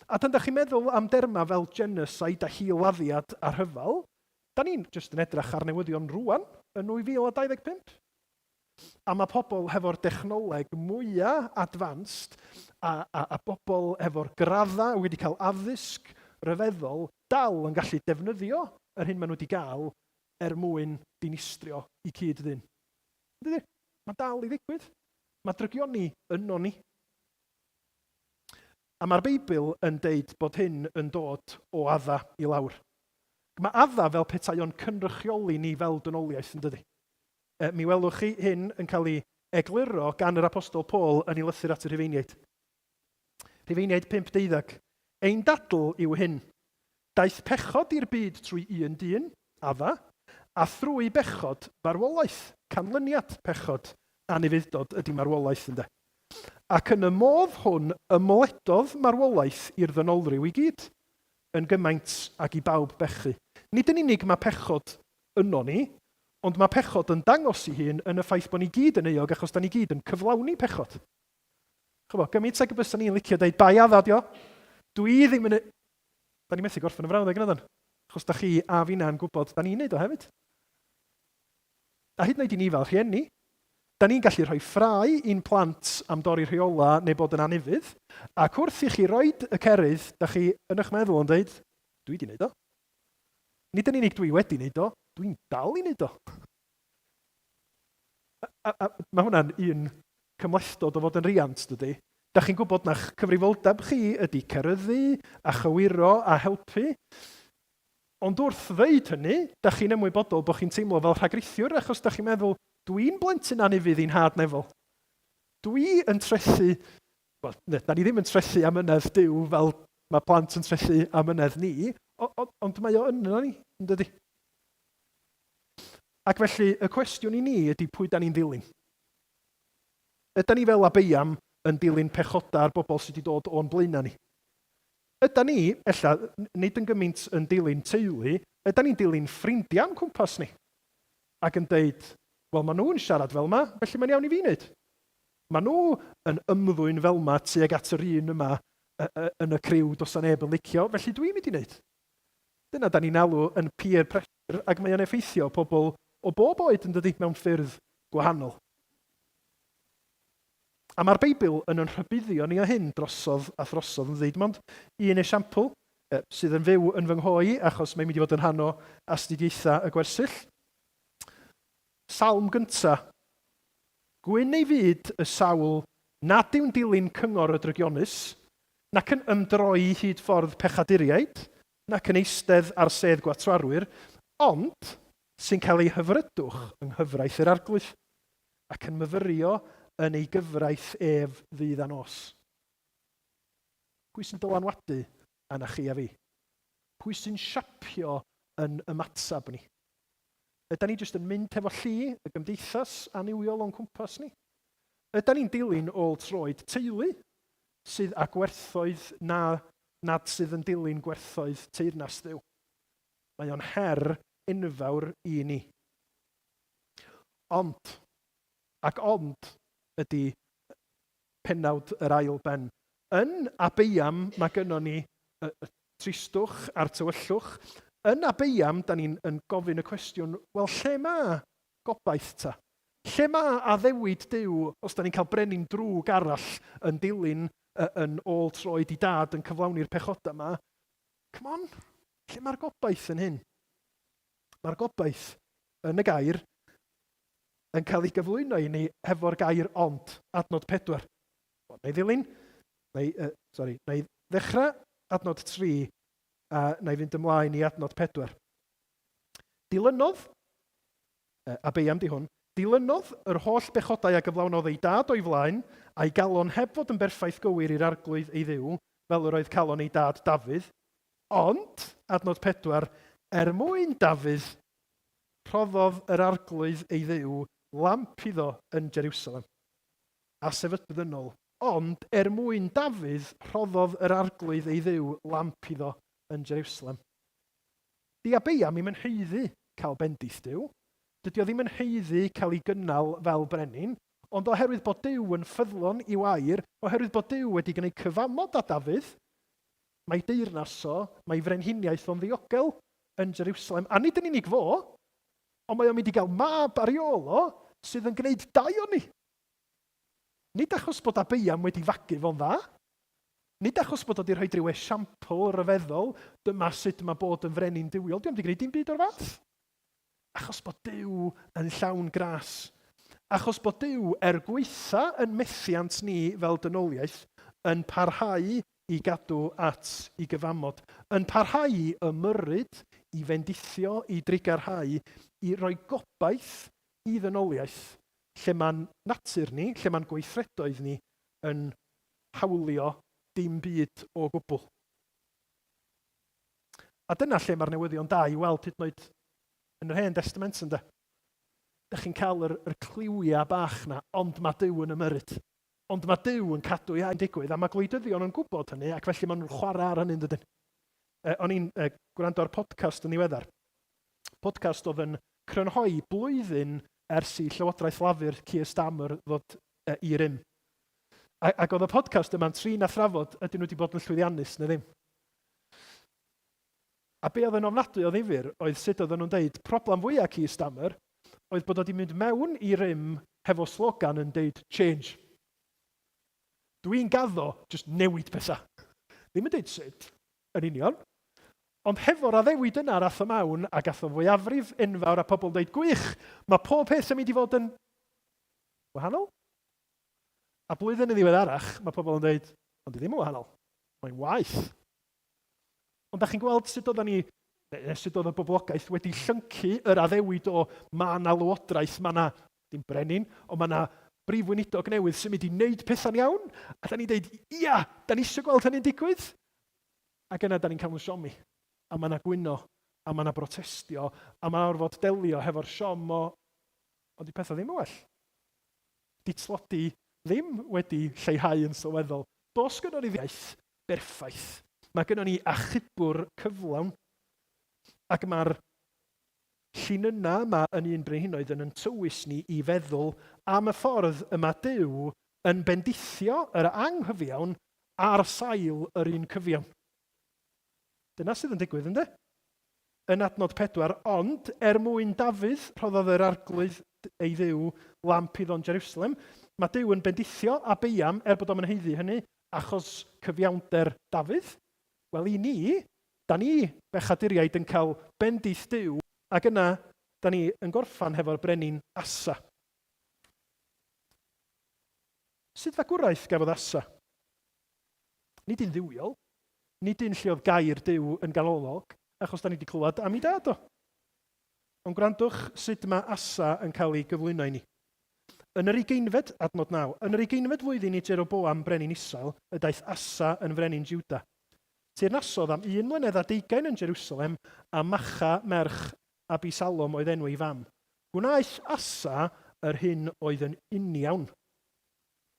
A dan da chi'n meddwl am derma fel genocide a hiladdiad a rhyfel, da ni'n just yn edrych ar newyddion rwan yn 2025. A mae pobl hefo'r dechnoleg mwyaf advanced a bobl hefo'r gradda wedi cael addysg ryfeddol dal yn gallu defnyddio yr hyn maen nhw wedi gael mwyn dinistrio i cyd ddyn. Mae dal i ddigwydd. Mae drygioni yno ni. A mae'r Beibl yn deud bod hyn yn dod o adda i lawr. Mae adda fel petai o'n cynrychioli ni fel dynoliaeth yn dydi. Mi welwch chi hyn yn cael ei egluro gan yr apostol Paul yn ei lythyr at y Rhufeiniaid. Rhufeiniaid 5:12. Ein dadl yw hyn. Daeth pechod i'r byd trwy un dyn, adda, a thrwy bechod marwolaeth, canlyniad pechod, anufuddod ydy marwolaeth ynddo. Ac yn y modd hwn, ymledodd marwolaeth i'r ddynolryw i gyd, yn gymaint ag i bawb bechu. Nid yn unig mae pechod yno ni, ond mae pechod yn dangos i hun yn y ffaith bod ni gyd yn euog achos da ni gyd yn cyflawni pechod. Chyfo, gymaint ag y bys ni'n licio dweud bai adda dio. Dwi ddim yn... Da ni methu gorffen y frawddeg yn ydyn. Achos da chi a finna'n gwybod da ni'n neud o hefyd. A hyd yn oed i ni fel rhieni, da ni'n gallu rhoi ffrau i'n plant am dorri rheola neu bod yn anifydd, ac wrth i chi roed y cerydd, da chi yn eich meddwl yn dweud, dwi wedi wneud o. Nid yn unig dwi wedi wneud o, dwi'n dal i wneud o. Mae hwnna'n un cymlethdod o fod yn riant, dydy. Da chi'n gwybod na'ch cyfrifoldeb chi ydy ceryddu, a chywiro, a helpu. Ond wrth ddeud hynny, da chi'n ymwybodol bod chi'n teimlo fel rhagrithiwr achos da chi'n meddwl, dwi'n blentyn anifydd i'n had nefol. Dwi yn trethu, da ni ddim yn trethu amynedd Duw fel mae plant yn trethu amynedd ni, ond mae o yno ni, yn dydi? Ac felly, y cwestiwn i ni ydy pwy da ni'n dilyn. Yda ni fel Abeiam yn dilyn pechoda ar bobl sydd wedi dod o'n blaena ni? Yda ni, ella, nid yn gymaint yn dilyn teulu, yda ni'n dilyn ffrindiau'n cwmpas ni. Ac yn deud, wel, maen nhw'n siarad fel yma, felly mae'n iawn i fi wneud. Maen nhw yn ymddwyn fel yma tuag at yr un yma yn y criw dos a neb yn licio, felly dwi'n mynd i wneud. Dyna da ni'n alw yn peer pressure, ac mae'n effeithio pobl o bob oed yn dydi mewn ffyrdd gwahanol. A mae'r Beibl yn rhybuddio ni o hyn drosodd a throsodd yn ddeud, mond un esiampl sydd yn fyw yn fy nghoi achos mae'n mynd i fod yn rhan o astudiaethau y gwersyll. Salm gynta. Gwyn ei fyd y sawl nad yw'n dilyn cyngor y drygionus, nac yn ymdroi hyd ffordd pechaduriaid, nac yn eistedd ar sedd gwatrarwyr, ond sy'n cael ei hyfrydwch yng nghyfraith yr arglwydd ac yn myfyrio yn ei gyfraith ef ddydd a nos. Pwy sy'n dylanwadu arna chi a fi? Pwy sy'n siapio yn ymatab ni? Yda ni jyst yn mynd hefo lli y gymdeithas aniwiol o'n cwmpas ni? Yda ni'n dilyn ôl troed teulu sydd â gwerthoedd nad sydd yn dilyn gwerthoedd teyrnas Dduw? Mae o'n her enfawr i ni. Ond, Ac ond ydy pennawd yr ail ben. Yn Abeiam mae gynnon ni y tristwch a'r tywyllwch. Yn Abeiam, da ni'n gofyn y cwestiwn, wel, lle mae gobaith ta? Lle mae addewid Duw os da ni'n cael brenin drwg arall yn dilyn yn ôl troed i dad yn cyflawni'r pechoda yma? Come on, lle mae'r gobaith yn hyn? Mae'r gobaith yn y gair yn cael ei gyflwyno i ni hefo'r gair ond, adnod 4. Na i ddilyn, na i ddechrau adnod 3 a na i fynd ymlaen i adnod 4. Dilynodd, Abeiam di hwn, dilynodd yr holl bechodau a gyflawnodd ei dad o'i flaen a'i galon heb fod yn berffaith gywir i'r arglwydd ei ddiw, fel yr oedd calon ei dad Dafydd, ond, adnod 4, mwyn Dafydd, rhoddodd yr arglwydd ei ddiw lamp iddo yn Jerusalem. A sefydlodd yn ôl, ond mwyn Dafydd, rhoddodd yr arglwydd ei ddiw lamp iddo yn Jerusalem. Di Abeiam i'm yn heiddi cael bendith Duw. Dydy o ddim yn heiddi cael ei gynnal fel brenin, ond oherwydd bod Duw yn ffyddlon i wair, oherwydd bod Duw wedi gwneud cyfamod â Dafydd, mae deyrnas o, mae frenhiniaeth o'n ddiogel yn Jerusalem. A nid yn unig fo, ond mae o'n mynd i gael mab ar ei ôl o sydd yn gwneud dau o ni. Nid achos bod Abeiam wedi fagu fo'n dda, nid achos bod o wedi rhoi rhyw esiampl ryfeddol, dyma sut mae bod yn frenin diwiol, diolch wedi gwneud dim byd o'r fath. Achos bod Duw yn llawn gras. Achos bod Duw gweitha yn methiant ni fel dynoliaeth yn parhau i gadw at i gyfamod. Yn parhau i ymyrryd, i fendithio, i drigarhau, i roi gobaith i ddynoliaeth lle mae'n natur ni, lle mae'n gweithredoedd ni yn hawlio dim byd o gwbl. A dyna lle mae'r newyddion da i weld hyd yn oed yn yr Hen Testament ynde. Dych chi'n cael yr cliwiau bach na, ond mae Duw yn ymyrryd. Ond mae Duw yn cadw i a'n digwydd, a mae gwleidyddion yn gwybod hynny, ac felly maen nhw'n chwarae ar hynny'n dydyn. O'n i'n gwrando ar podcast yn ddiweddar. Podcast oedd yn crynhoi blwyddyn ers i Llywodraeth Lafur Keir Starmer ddod i rym. Ac oedd y podcast yma'n trin a thrafod ydyn nhw wedi bod yn llwyddiannus neu ddim. A be oedd yn ofnadwy o ddifyr oedd sut oedden nhw'n deud, problem fwyaf Keir Starmer oedd bod wedi mynd mewn i rym hefo slogan yn deud change. Dwi'n gaddo just newid pethau. Ddim yn deud sut, yn union. Ond hefo'r addewid yna rath o mewn a gath o fwyafrif enfawr a pobl yn deud gwych, mae pob peth yn mynd i fod yn wahanol. A blwyddyn yn ddiweddarach, mae pobl yn deud, ond ddim yn wahanol, mae'n waith. Ond da chi'n gweld sut oedd y boblogaeth wedi llyncu yr addewid o mae yna lywodraeth, mae yna, dim brenin, ond mae yna brif weinidog newydd sy'n mynd i wneud pethau'n iawn. A da ni'n deud, ia, da ni eisiau gweld hynny'n digwydd. Ac yna da ni'n cael nhw siomi. A mae yna gwyno, a mae yna brotestio, a mae yna orfod delio hefo'r siom o, ond di pethau ddim yn well. Di tlodi ddim wedi lleihau yn sylweddol. Dos gynnon ni ddiaeth berffaith. Mae gynnon ni achubwr cyflawn, ac mae'r llun yna yma yn un brenhinoedd yn tywys ni i feddwl am y ffordd yma Duw yn bendithio yr anghyfiawn ar sail yr un cyfiawn. Dyna sydd yn digwydd, ynddo? Yn adnod 4, ond mwyn Dafydd rhoddodd yr arglwydd ei ddiw lamp iddo'n Jerusalem, mae Duw yn bendithio Abeiam bod o'n heiddi hynny achos cyfiawnder Dafydd. Wel i ni, da ni bechaduriaid yn cael bendith Duw ac yna da ni yn gorffan hefo'r brenin Asa. Sut fagwraeth gafodd Asa? Nid un ddiwiol, nid un lle oedd gair Duw yn ganolog, achos da ni wedi clywed am ei dad o. Ond gwrandwch sut mae Asa yn cael ei gyflwyno i ni. Yn yr 20, adnod 9, yn yr 20 flwyddyn i Jeroboam brenin Israel, y daeth Asa yn frenin Juda. Teyrnasodd am 1 mlynedd a 20 yn Jerusalem a Macha merch Abisalom oedd enw ei fam. Gwnaeth Asa yr hyn oedd yn uniawn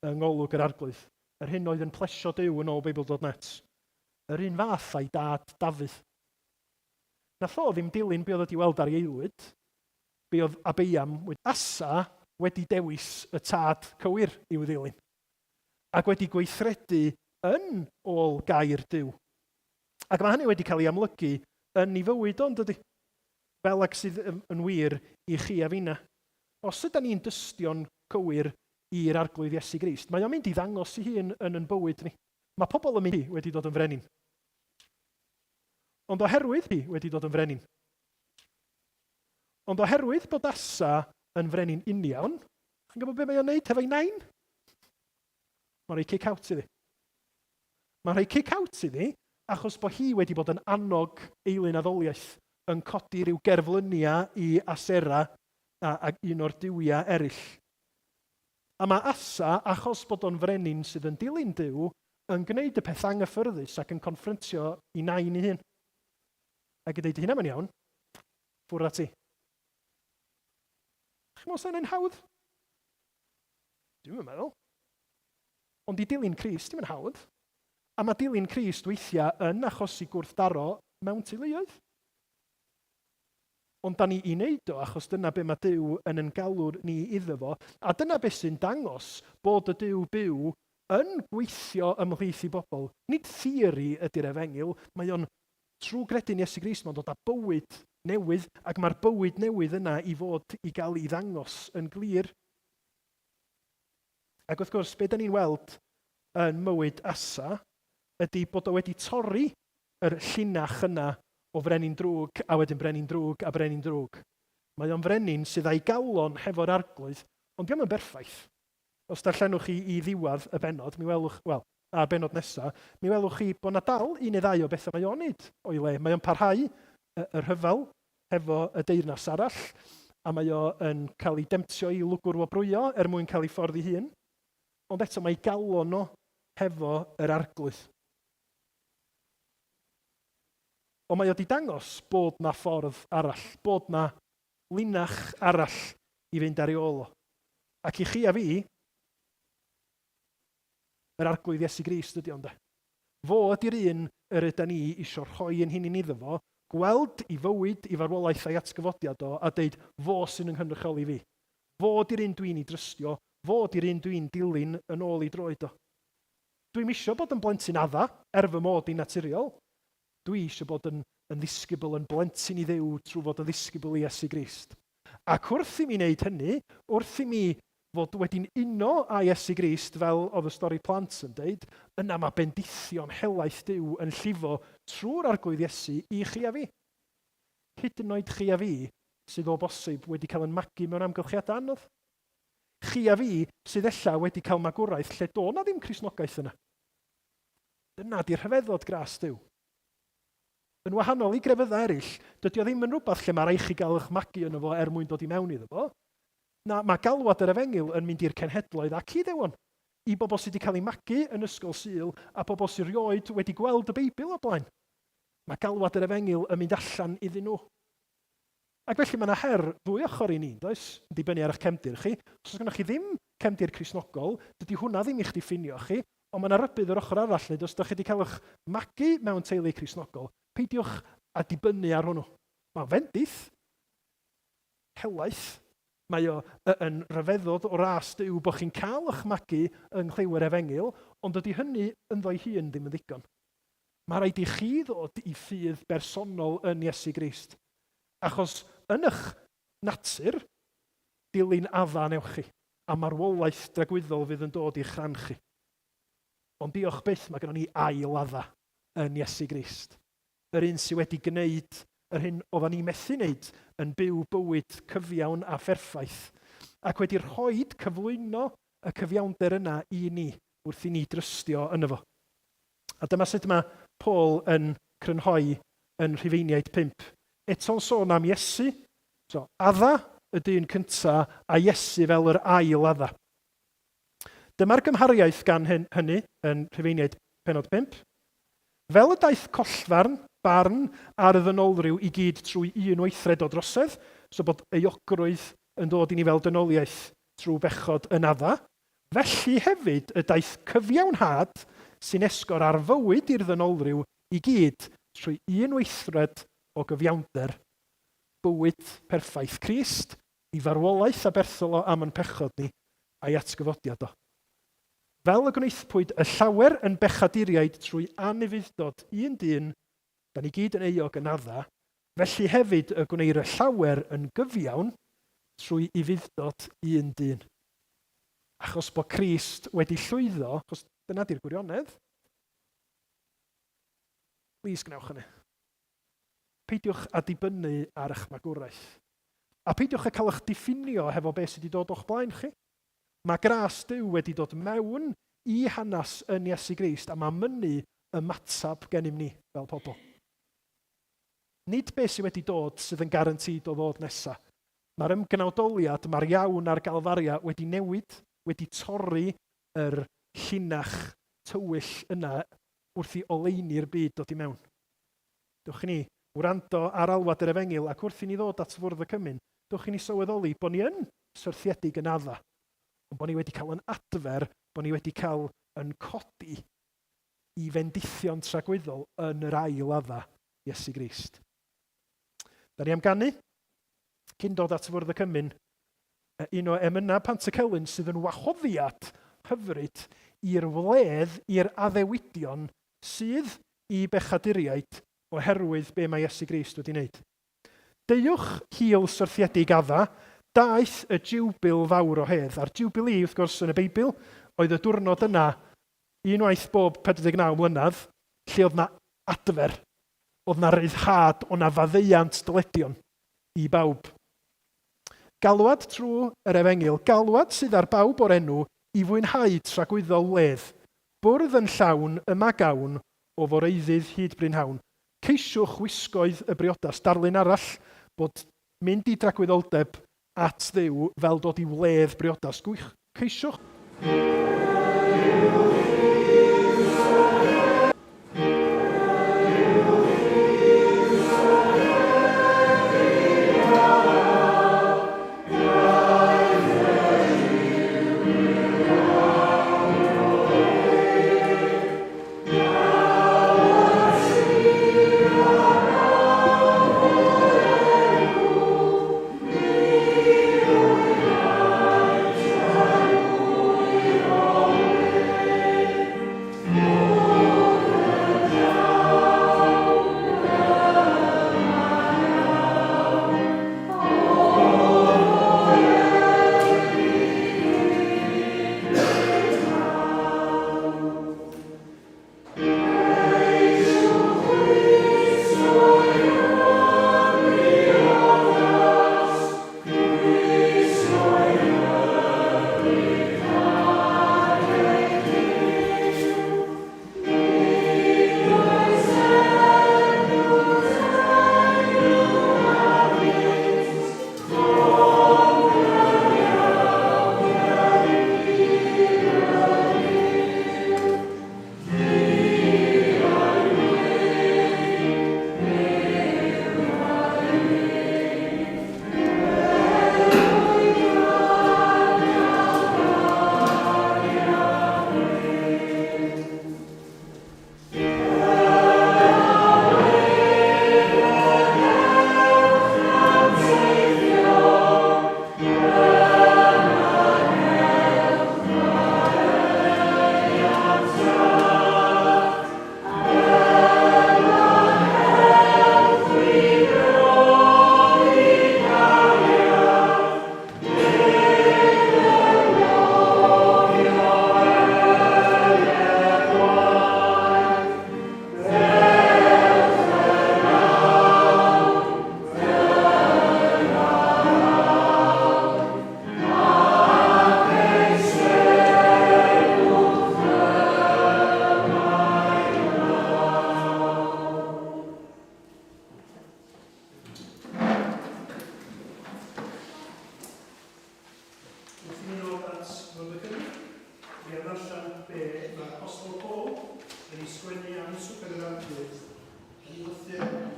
yng ngolwg yr arglwydd. Yr hyn oedd yn plesio Duw yn ôl Beibl.net. Yr un fath a'i dad Dafydd. Nath o ddim dilyn be oedd wedi weld ar ei aelwyd. Be oedd Abeiam wedi Asa wedi dewis y tad cywir i'w ddilyn, ac wedi gweithredu yn ôl gair Duw. Ac mae hynny wedi cael ei amlygu yn ei fywyd o'n dydy, fel ac sydd yn wir i chi a finna. Os ydym ni'n dystion cywir i'r arglwydd Iesu Grist, mae o'n mynd i ddangos ei hun yn ein bywyd ni. Mae pobl yn mynd wedi dod yn frenin. Ond oherwydd hi wedi dod yn frenin. Ond oherwydd bod Asa yn frenin uniawn, chi'n gwybod beth mae o'n neud hefo'i nain? Mae'n rhoi kick-out iddi. Mae'n rhoi kick-out iddi achos bod hi wedi bod yn annog eilyn addoliaeth yn codi rhyw gerflyniau i Asera a un o'r duwiau eraill. A mae Asa, achos bod o'n frenin sydd yn dilyn Duw, yn gwneud y peth anghyffyrddus ac yn confrontio i nain ei hun. Ac i ddeud hynna mae'n iawn, ffwrdd ati. Chi'n meddwl sy'n ein hawdd? Dwi'n meddwl. Ond i dilyn Crist, dim yn hawdd. A mae dilyn Crist weithiau yn achosi gwrthdaro mewn teuluoedd. Ond da ni i wneud o achos dyna be mae Duw yn ein galw ni iddo fo. A dyna beth sy'n dangos bod y Duw byw yn gweithio ymhlith i bobl. Nid theori ydy'r Efengil, mae o'n trwy gredu'n Iesu Grist, mae'n dod â bywyd newydd, ac mae'r bywyd newydd yna i fod i gael ei ddangos yn glir. Ac wrth gwrs, be da ni'n weld yn mywyd Asa ydy bod o wedi torri yr llinach yna o frenin drwg, a wedyn brenin drwg, a brenin drwg. Mae o'n frenin sydd a'i galon hefo'r arglwydd, ond diolch yn berffaith. Os darllenwch chi i ddiwedd y benod, mi welwch, a'r benod nesaf, mi welwch chi bod na dal un neu ddau o bethau mae o'n neud o'i le. Mae o'n parhau yr hyfel hefo y deyrnas arall, a mae o'n cael ei demtio i lwgwr o brwyo mwyn cael ei ffordd ei hun, ond eto mae galon o hefo yr arglwydd. Ond mae o wedi dangos bod na ffordd arall, bod na linach arall i fynd ar ei ôl o. Ac i chi a fi, yr arglwydd Iesu Grist ydy ond. Fo ydy'r un yr ydyn ni isio rhoi yn hunain iddo fo, gweld i fywyd, i farwolaeth a'i atgyfodiad o, a deud fo sy'n yngynrychioli fi. Fo ydy'r un dwi'n ei drystio, fo ydy'r un dwi'n dilyn yn ôl i droed o. Dwi'n isio bod yn blentyn adda, fy mod i'n naturiol. Dwi eisiau bod yn ddisgybl, yn blentyn i Dduw trwy fod yn ddisgybl i Iesu Grist. Ac wrth i mi wneud hynny, wrth i mi fod wedi'n uno a Iesu Grist fel oedd y stori plant yn deud, yna mae bendithio'n helaeth Duw yn llifo trwy'r arglwydd Iesu i chi a fi. Hyd yn oed chi a fi sydd o bosib wedi cael yn magu mewn amgylchiadau anodd. Chi a fi sydd ella wedi cael magwraeth lle do na ddim Cristnogaeth yna. Dyna di'r rhyfeddod gras Duw. Yn wahanol i grefyddau eraill, dydy o ddim yn rhywbeth lle mae rhaid chi gael eich magu yno fo mwyn dod i mewn iddo fo. Na, mae galwad yr Efengil yn mynd i'r cenhedloedd ac i ddewon. I bobl sydd wedi cael ei magu yn ysgol Sul a bobl sydd rioed wedi gweld y Beibl o blaen. Mae galwad yr Efengil yn mynd allan iddyn nhw. Ac felly mae yna her ddwy ochr i ni, does? Yn dibynnu ar eich cefndir chi. Os oes gennych chi ddim cefndir Cristnogol, dydy hwnna ddim i chdi ffinio chi, ond mae yna rybydd yr ochr arall, neu os ydych chi wedi cael eich magu mewn teulu Cristnogol, peidiwch a dibynnu ar hwnnw. Mae'n fendith, helaeth, mae o yn rhyfeddod o ras Duw bod chi'n cael eich magu yng Nghlyw'r Efengil, ond dydy hynny yn ddoi hun ddim yn ddigon. Mae rhaid i chi ddod i ffydd bersonol yn Iesu Grist. Achos yn eich natur, dilyn adda newch chi, a marwolaeth dragwyddol fydd yn dod i'ch rhan chi. Ond diolch byth, mae gennym ni ail adda yn Iesu Grist. Yr un sydd wedi gwneud yr hyn oedden ni methu wneud yn byw bywyd cyfiawn a pherffaith, ac wedi rhoi cyflwyno y cyfiawnder yna i ni wrth i ni drystio yno fo. A dyma sut mae Paul yn crynhoi yn Rhufeiniaid 5. Eto'n sôn am Iesu, so adda y dyn cyntaf a Iesu fel yr ail adda. Dyma'r gymhariaeth gan hynny yn Rhufeiniaid penod 5. Fel y daeth collfarn, barn ar y ddynolryw i gyd trwy un weithred o drosedd, so bod euogrwydd yn dod i ni fel dynoliaeth trwy bechod yn adda, felly hefyd y daeth cyfiawnhad sy'n esgor ar fywyd i'r ddynolryw i gyd trwy un weithred o gyfiawnder, bywyd perffaith Crist i farwolaeth a berthol o am yn pechod ni a'i atgyfodiad o. Fel y gwneithpwyd y llawer yn bechaduriaid trwy anufuddod un dyn, da ni gyd yn euog yn adda, felly hefyd y gwneir y llawer yn gyfiawn trwy i fuddod un dyn. Achos bod Crist wedi llwyddo, achos dyna di'r gwirionedd, plis gnewch hynny. Peidiwch a dibynnu ar eich magwraeth. A peidiwch a cael eich diffinio hefo beth sydd wedi dod o'ch blaen chi. Mae gras Duw wedi dod mewn i hanes yn Iesu Grist a mae mynnu ymatab gennym ni fel pobl. Nid beth sydd wedi dod sydd yn garantid o ddod nesaf. Mae'r ymgnawdoliad, mae'r iawn a'r galfaria wedi newid, wedi torri yr llinach tywyll yna wrth i oleini'r byd dod i mewn. Dwch ni wrando ar alwad yr Efengil ac wrth i ni ddod at Fwrdd y Cymun, dwch i ni sylweddoli bod ni yn syrthiedig yn adda, ond bod ni wedi cael yn adfer, bod ni wedi cael yn codi i fendithio'n tragwyddol yn yr ail adda Iesu Grist. Da ni am ganu, cyn dod at Fwrdd y Cymun, un o emynau Pantycelyn sydd yn wahoddiad hyfryd i'r wledd, i'r addewidion sydd i bechaduriaid oherwydd be mae Iesu Grist wedi wneud. Deuwch hil syrthiedig adda, daeth y jiwbil fawr o hedd. A'r jiwbili, wrth gwrs, yn y Beibl, oedd y diwrnod yna, unwaith bob 49 mlynedd, lle oedd na adfer, oedd na ryddhad, oedd na faddeuant dyledion i bawb. Galwad trwy yr Efengil, galwad sydd ar bawb o'r enw i fwynhau tragwyddol wledd, bwrdd yn llawn yma gawn o foreiddydd hyd brynhawn. Ceisiwch wisgoedd y briodas, darlun arall bod mynd i dragwyddoldeb at Dduw fel dod i wledd briodas. Ceisiwch.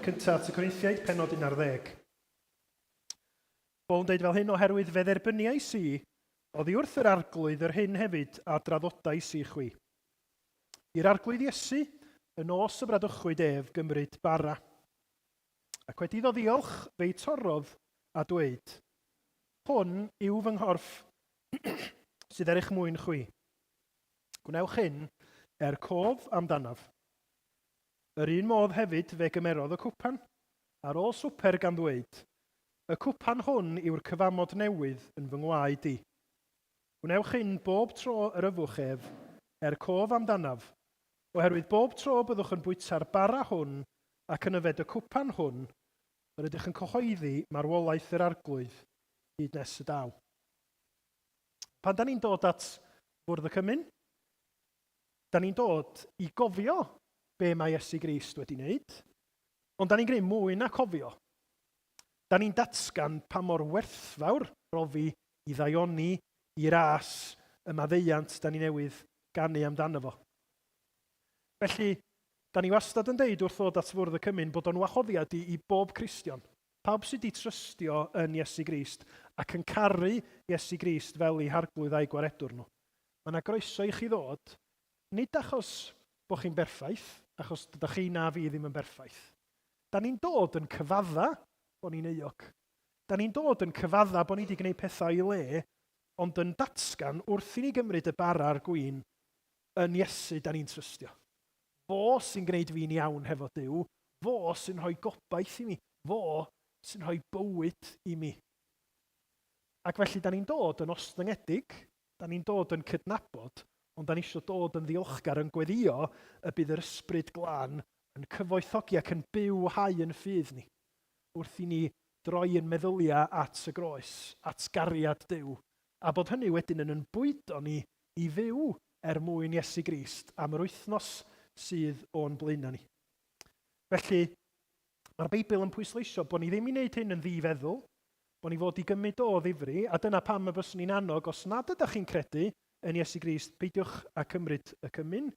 Cyntaf at y Corinthiaid, pennod 11. Paul yn deud fel hyn oherwydd fe dderbyniais i, oddi wrth yr arglwydd yr hyn hefyd a draddodais i chwi. I'r arglwydd Iesu, yn os y bradychwyd ef gymryd bara. Ac wedi iddo ddiolch fe'i torodd a dweud, Hwn yw fy nghorff sydd er eich mwyn chwi. Gwnewch hyn cof amdanaf. Yr un modd hefyd fe gymerodd y cwpan, ar ôl swper gan ddweud, y cwpan hwn yw'r cyfamod newydd yn fy ngwaed i. Gwnewch hyn bob tro yr yfwch ef, cof amdanaf, oherwydd bob tro byddwch yn bwyta'r bara hwn ac yn yfed y cwpan hwn, yr ydych yn cyhoeddi marwolaeth yr arglwydd hyd nes y daw. Pan da ni'n dod at Fwrdd y Cymun, da ni'n dod i gofio be mae Iesu Grist wedi wneud, ond da ni'n gwneud mwy na cofio. Da ni'n datgan pa mor werthfawr rofi i ddaioni, i ras y maddeiant da ni newydd ganu amdano fo. Felly, da ni wastad yn deud wrth ddod at Fwrdd y Cymun bod o'n wahoddiad i bob Cristion. Pawb sydd wedi trystio yn Iesu Grist ac yn caru Iesu Grist fel ei harglwydd a'i gwaredwr nhw. Mae yna groeso i chi ddod, nid achos bod chi'n berffaith, achos dydych chi na fi ddim yn berffaith. Da ni'n dod yn cyfadda bod ni'n euog. Da ni'n dod yn cyfadda bod ni wedi gwneud pethau i le, ond yn datgan wrth i ni gymryd y bara'r gwyn yn Iesu da ni'n trystio. Fo sy'n gwneud fi'n iawn hefo Duw, fo sy'n rhoi gobaith i mi, fo sy'n rhoi bywyd i mi. Ac felly, da ni'n dod yn ostyngiedig, da ni'n dod yn cydnabod, ond da ni eisiau dod yn ddiolchgar yn gweddio y bydd yr ysbryd glân yn cyfoethogi ac yn byw hau yn ffydd ni, wrth i ni droi yn meddyliau at y groes, at gariad Duw, a bod hynny wedyn yn bwydo ni i fyw mwyn Iesu Grist am yr wythnos sydd o'n blaena ni. Felly, mae'r Beibl yn pwysleisio bod ni ddim i wneud hyn yn ddifeddwl, bod ni fod i gymryd o ddifri, a dyna pam y byswn ni'n annog, os nad ydych chi'n credu yn Iesu Grist, peidiwch a cymryd y Cymun,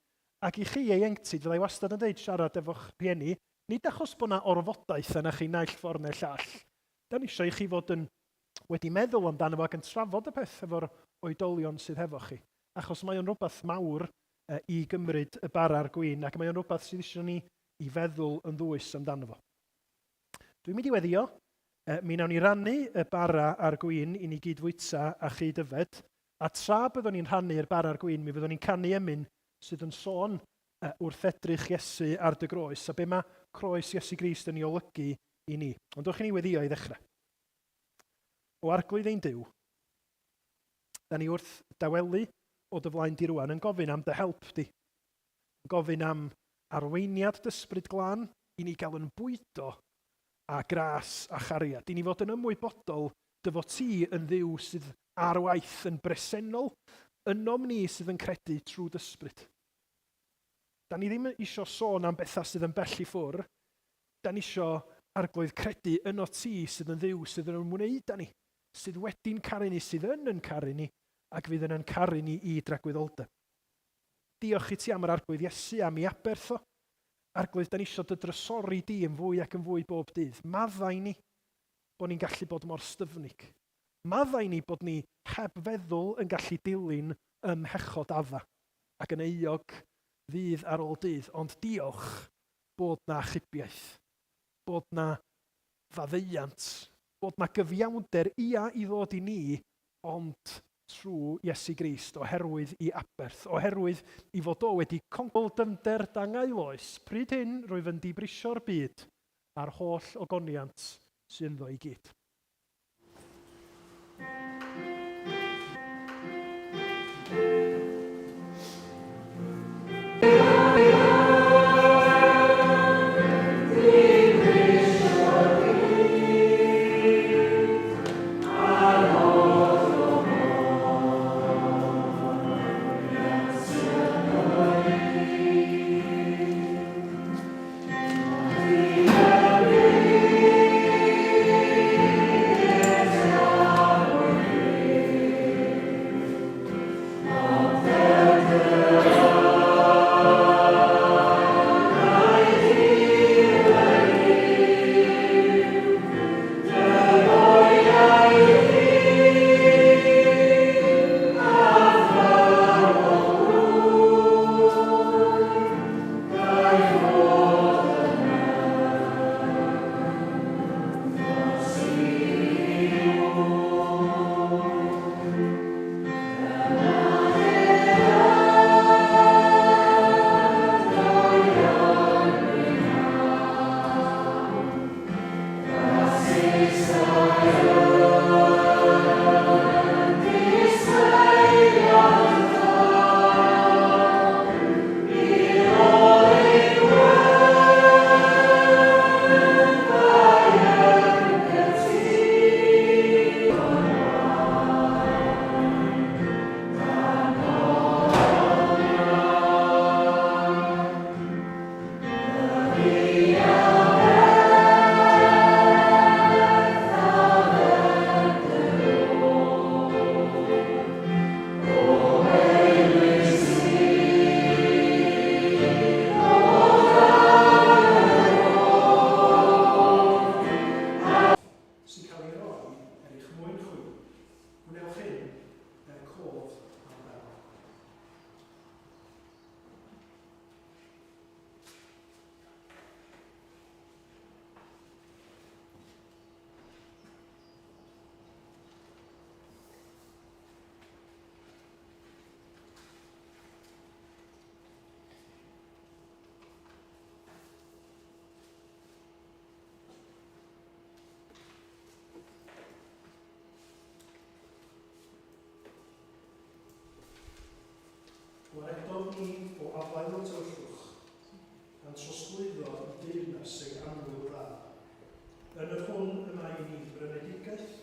ac i chi ei ieuenctid, fyddai wastad yn deud siarad efo'ch rhieni, nid achos bod yna orfodaeth yna chi naill ffordd neu llall. Da ni eisiau i chi fod yn wedi meddwl amdano fo ac yn trafod y peth efo'r oedolion sydd hefo chi, achos mae o'n rhywbeth mawr i gymryd y bara'r gwyn, ac mae o'n rhywbeth sydd eisiau ni i feddwl yn ddwys amdano fo. Dwi'n mynd i weddio, mi nawn ni rannu y bara a'r gwyn i ni gydfwyta a chydyfed, a tra byddwn ni'n rhannu'r bara a'r gwyn, mi fyddwn ni'n canu emyn sydd yn sôn wrth edrych Iesu ar dy groes, a be mae croes Iesu Grist yn ei olygu i ni. Ond dwch i ni weddio i ddechrau. O arglwydd ein Duw, da ni wrth dawelu o dy flaen di rwan yn gofyn am dy help di, yn gofyn am arweiniad dysbryd glân i ni gael yn bwydo a gras a chariad, i ni fod yn ymwybodol dy fod ti yn Dduw sydd ar waith yn bresennol, ynom ni sydd yn credu trwy dysbryd. Da ni ddim eisiau sôn am bethau sydd yn bell i ffwr, da ni eisiau arglwydd credu yno ti sydd yn Dduw sydd yn ymwneud â ni, sydd wedi'n caru ni, sydd yn caru ni, ac fydd yn caru ni i dragwyddoldeb. Diolch i ti am yr arglwydd Iesu, am ei aberth o, arglwydd, da ni eisiau dy drysori di yn fwy ac yn fwy bob dydd. Maddau ni bod ni'n gallu bod mor styfnig. Maddau ni bod ni heb feddwl yn gallu dilyn ymhechod adda ac yn euog ddydd ar ôl dydd. Ond diolch bod na chybiaeth, bod na faddeuant, bod na gyfiawnder i ddod i ni, ond trwy Iesu Grist, oherwydd i aberth, oherwydd i fod o wedi concol dyfnder dangau loes. Pryd hyn rwyf yn dibrisio'r byd a'r holl ogoniant sy'n ynddo i gyd. Gwnewch hyn cof am fel. Gwaredodd ni o afael o tyllwch, a'n trosglwyddo i deyrnas ei amlwg dda. Yn yr hwn yma i ni brynedigaeth,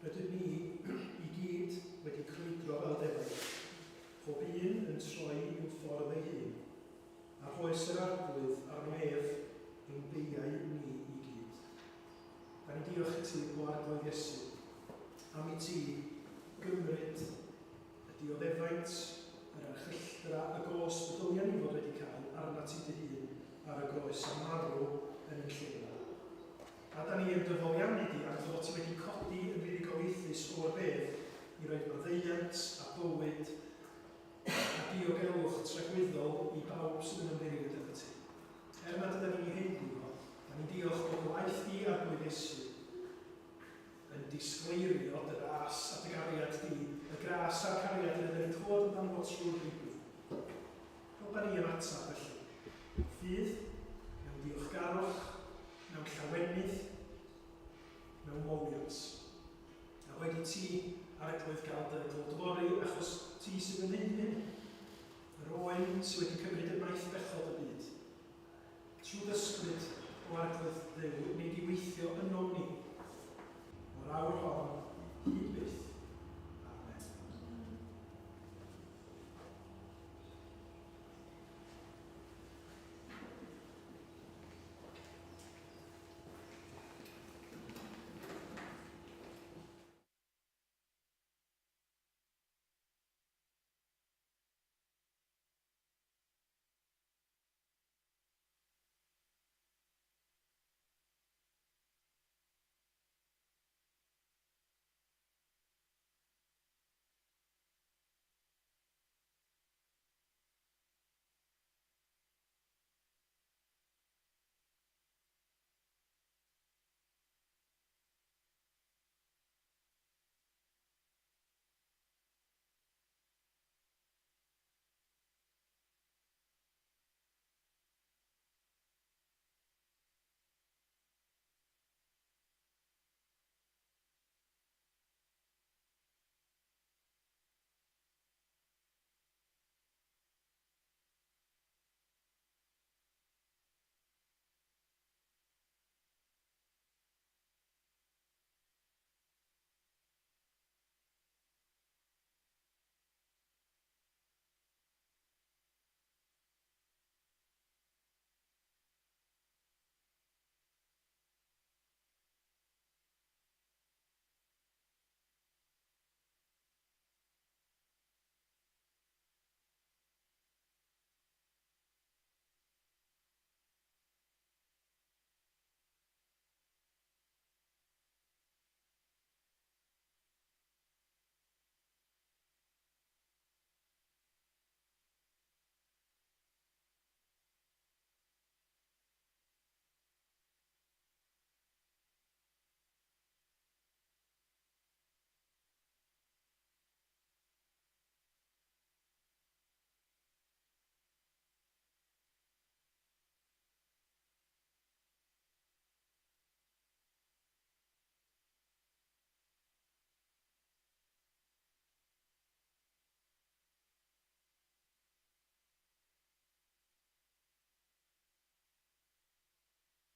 rydym ni i gyd wedi crwydro fel defaid, pob un yn troi i'w ffordd ei hun, a rhoes yr arglwydd a'r nef ein beiau ni i gyd. Da ni diolch i ti o arglwydd Iesu, am i ti gymryd y dioddefaint, yr archilltra, y gos bydyliau ni fod wedi cael arna ti dy hun ar y groes a marw yn ein lle. A da ni yn dyfol iawn i di am fod ti wedi codi yn fuddugoliaethus o'r bedd i roi maddeuant a bywyd a diogelwch tregwyddol i bawb sydd yn ymwneud efo ti. Nad ydym ni'n heiddi fo, da ni'n diolch bod gwaith di ar blwydd Iesu yn disgleirio dy ras a dy gariad di, y gras a'r cariad yn ydyn clod yn dan fod trwy'r Bibl. Fel da ni yn atab felly, ffydd, mewn diolchgarwch, mewn llawenydd, mewn moliant. A wedi ti ar eglwyd gael dy glodfori achos ti sydd yn neud hyn, yr oen sydd wedi cymryd y maith bechod y byd. Trwy ddysgwyd o arglwydd Dduw, nid i weithio yno ni. O'r awr hon, hyd byth,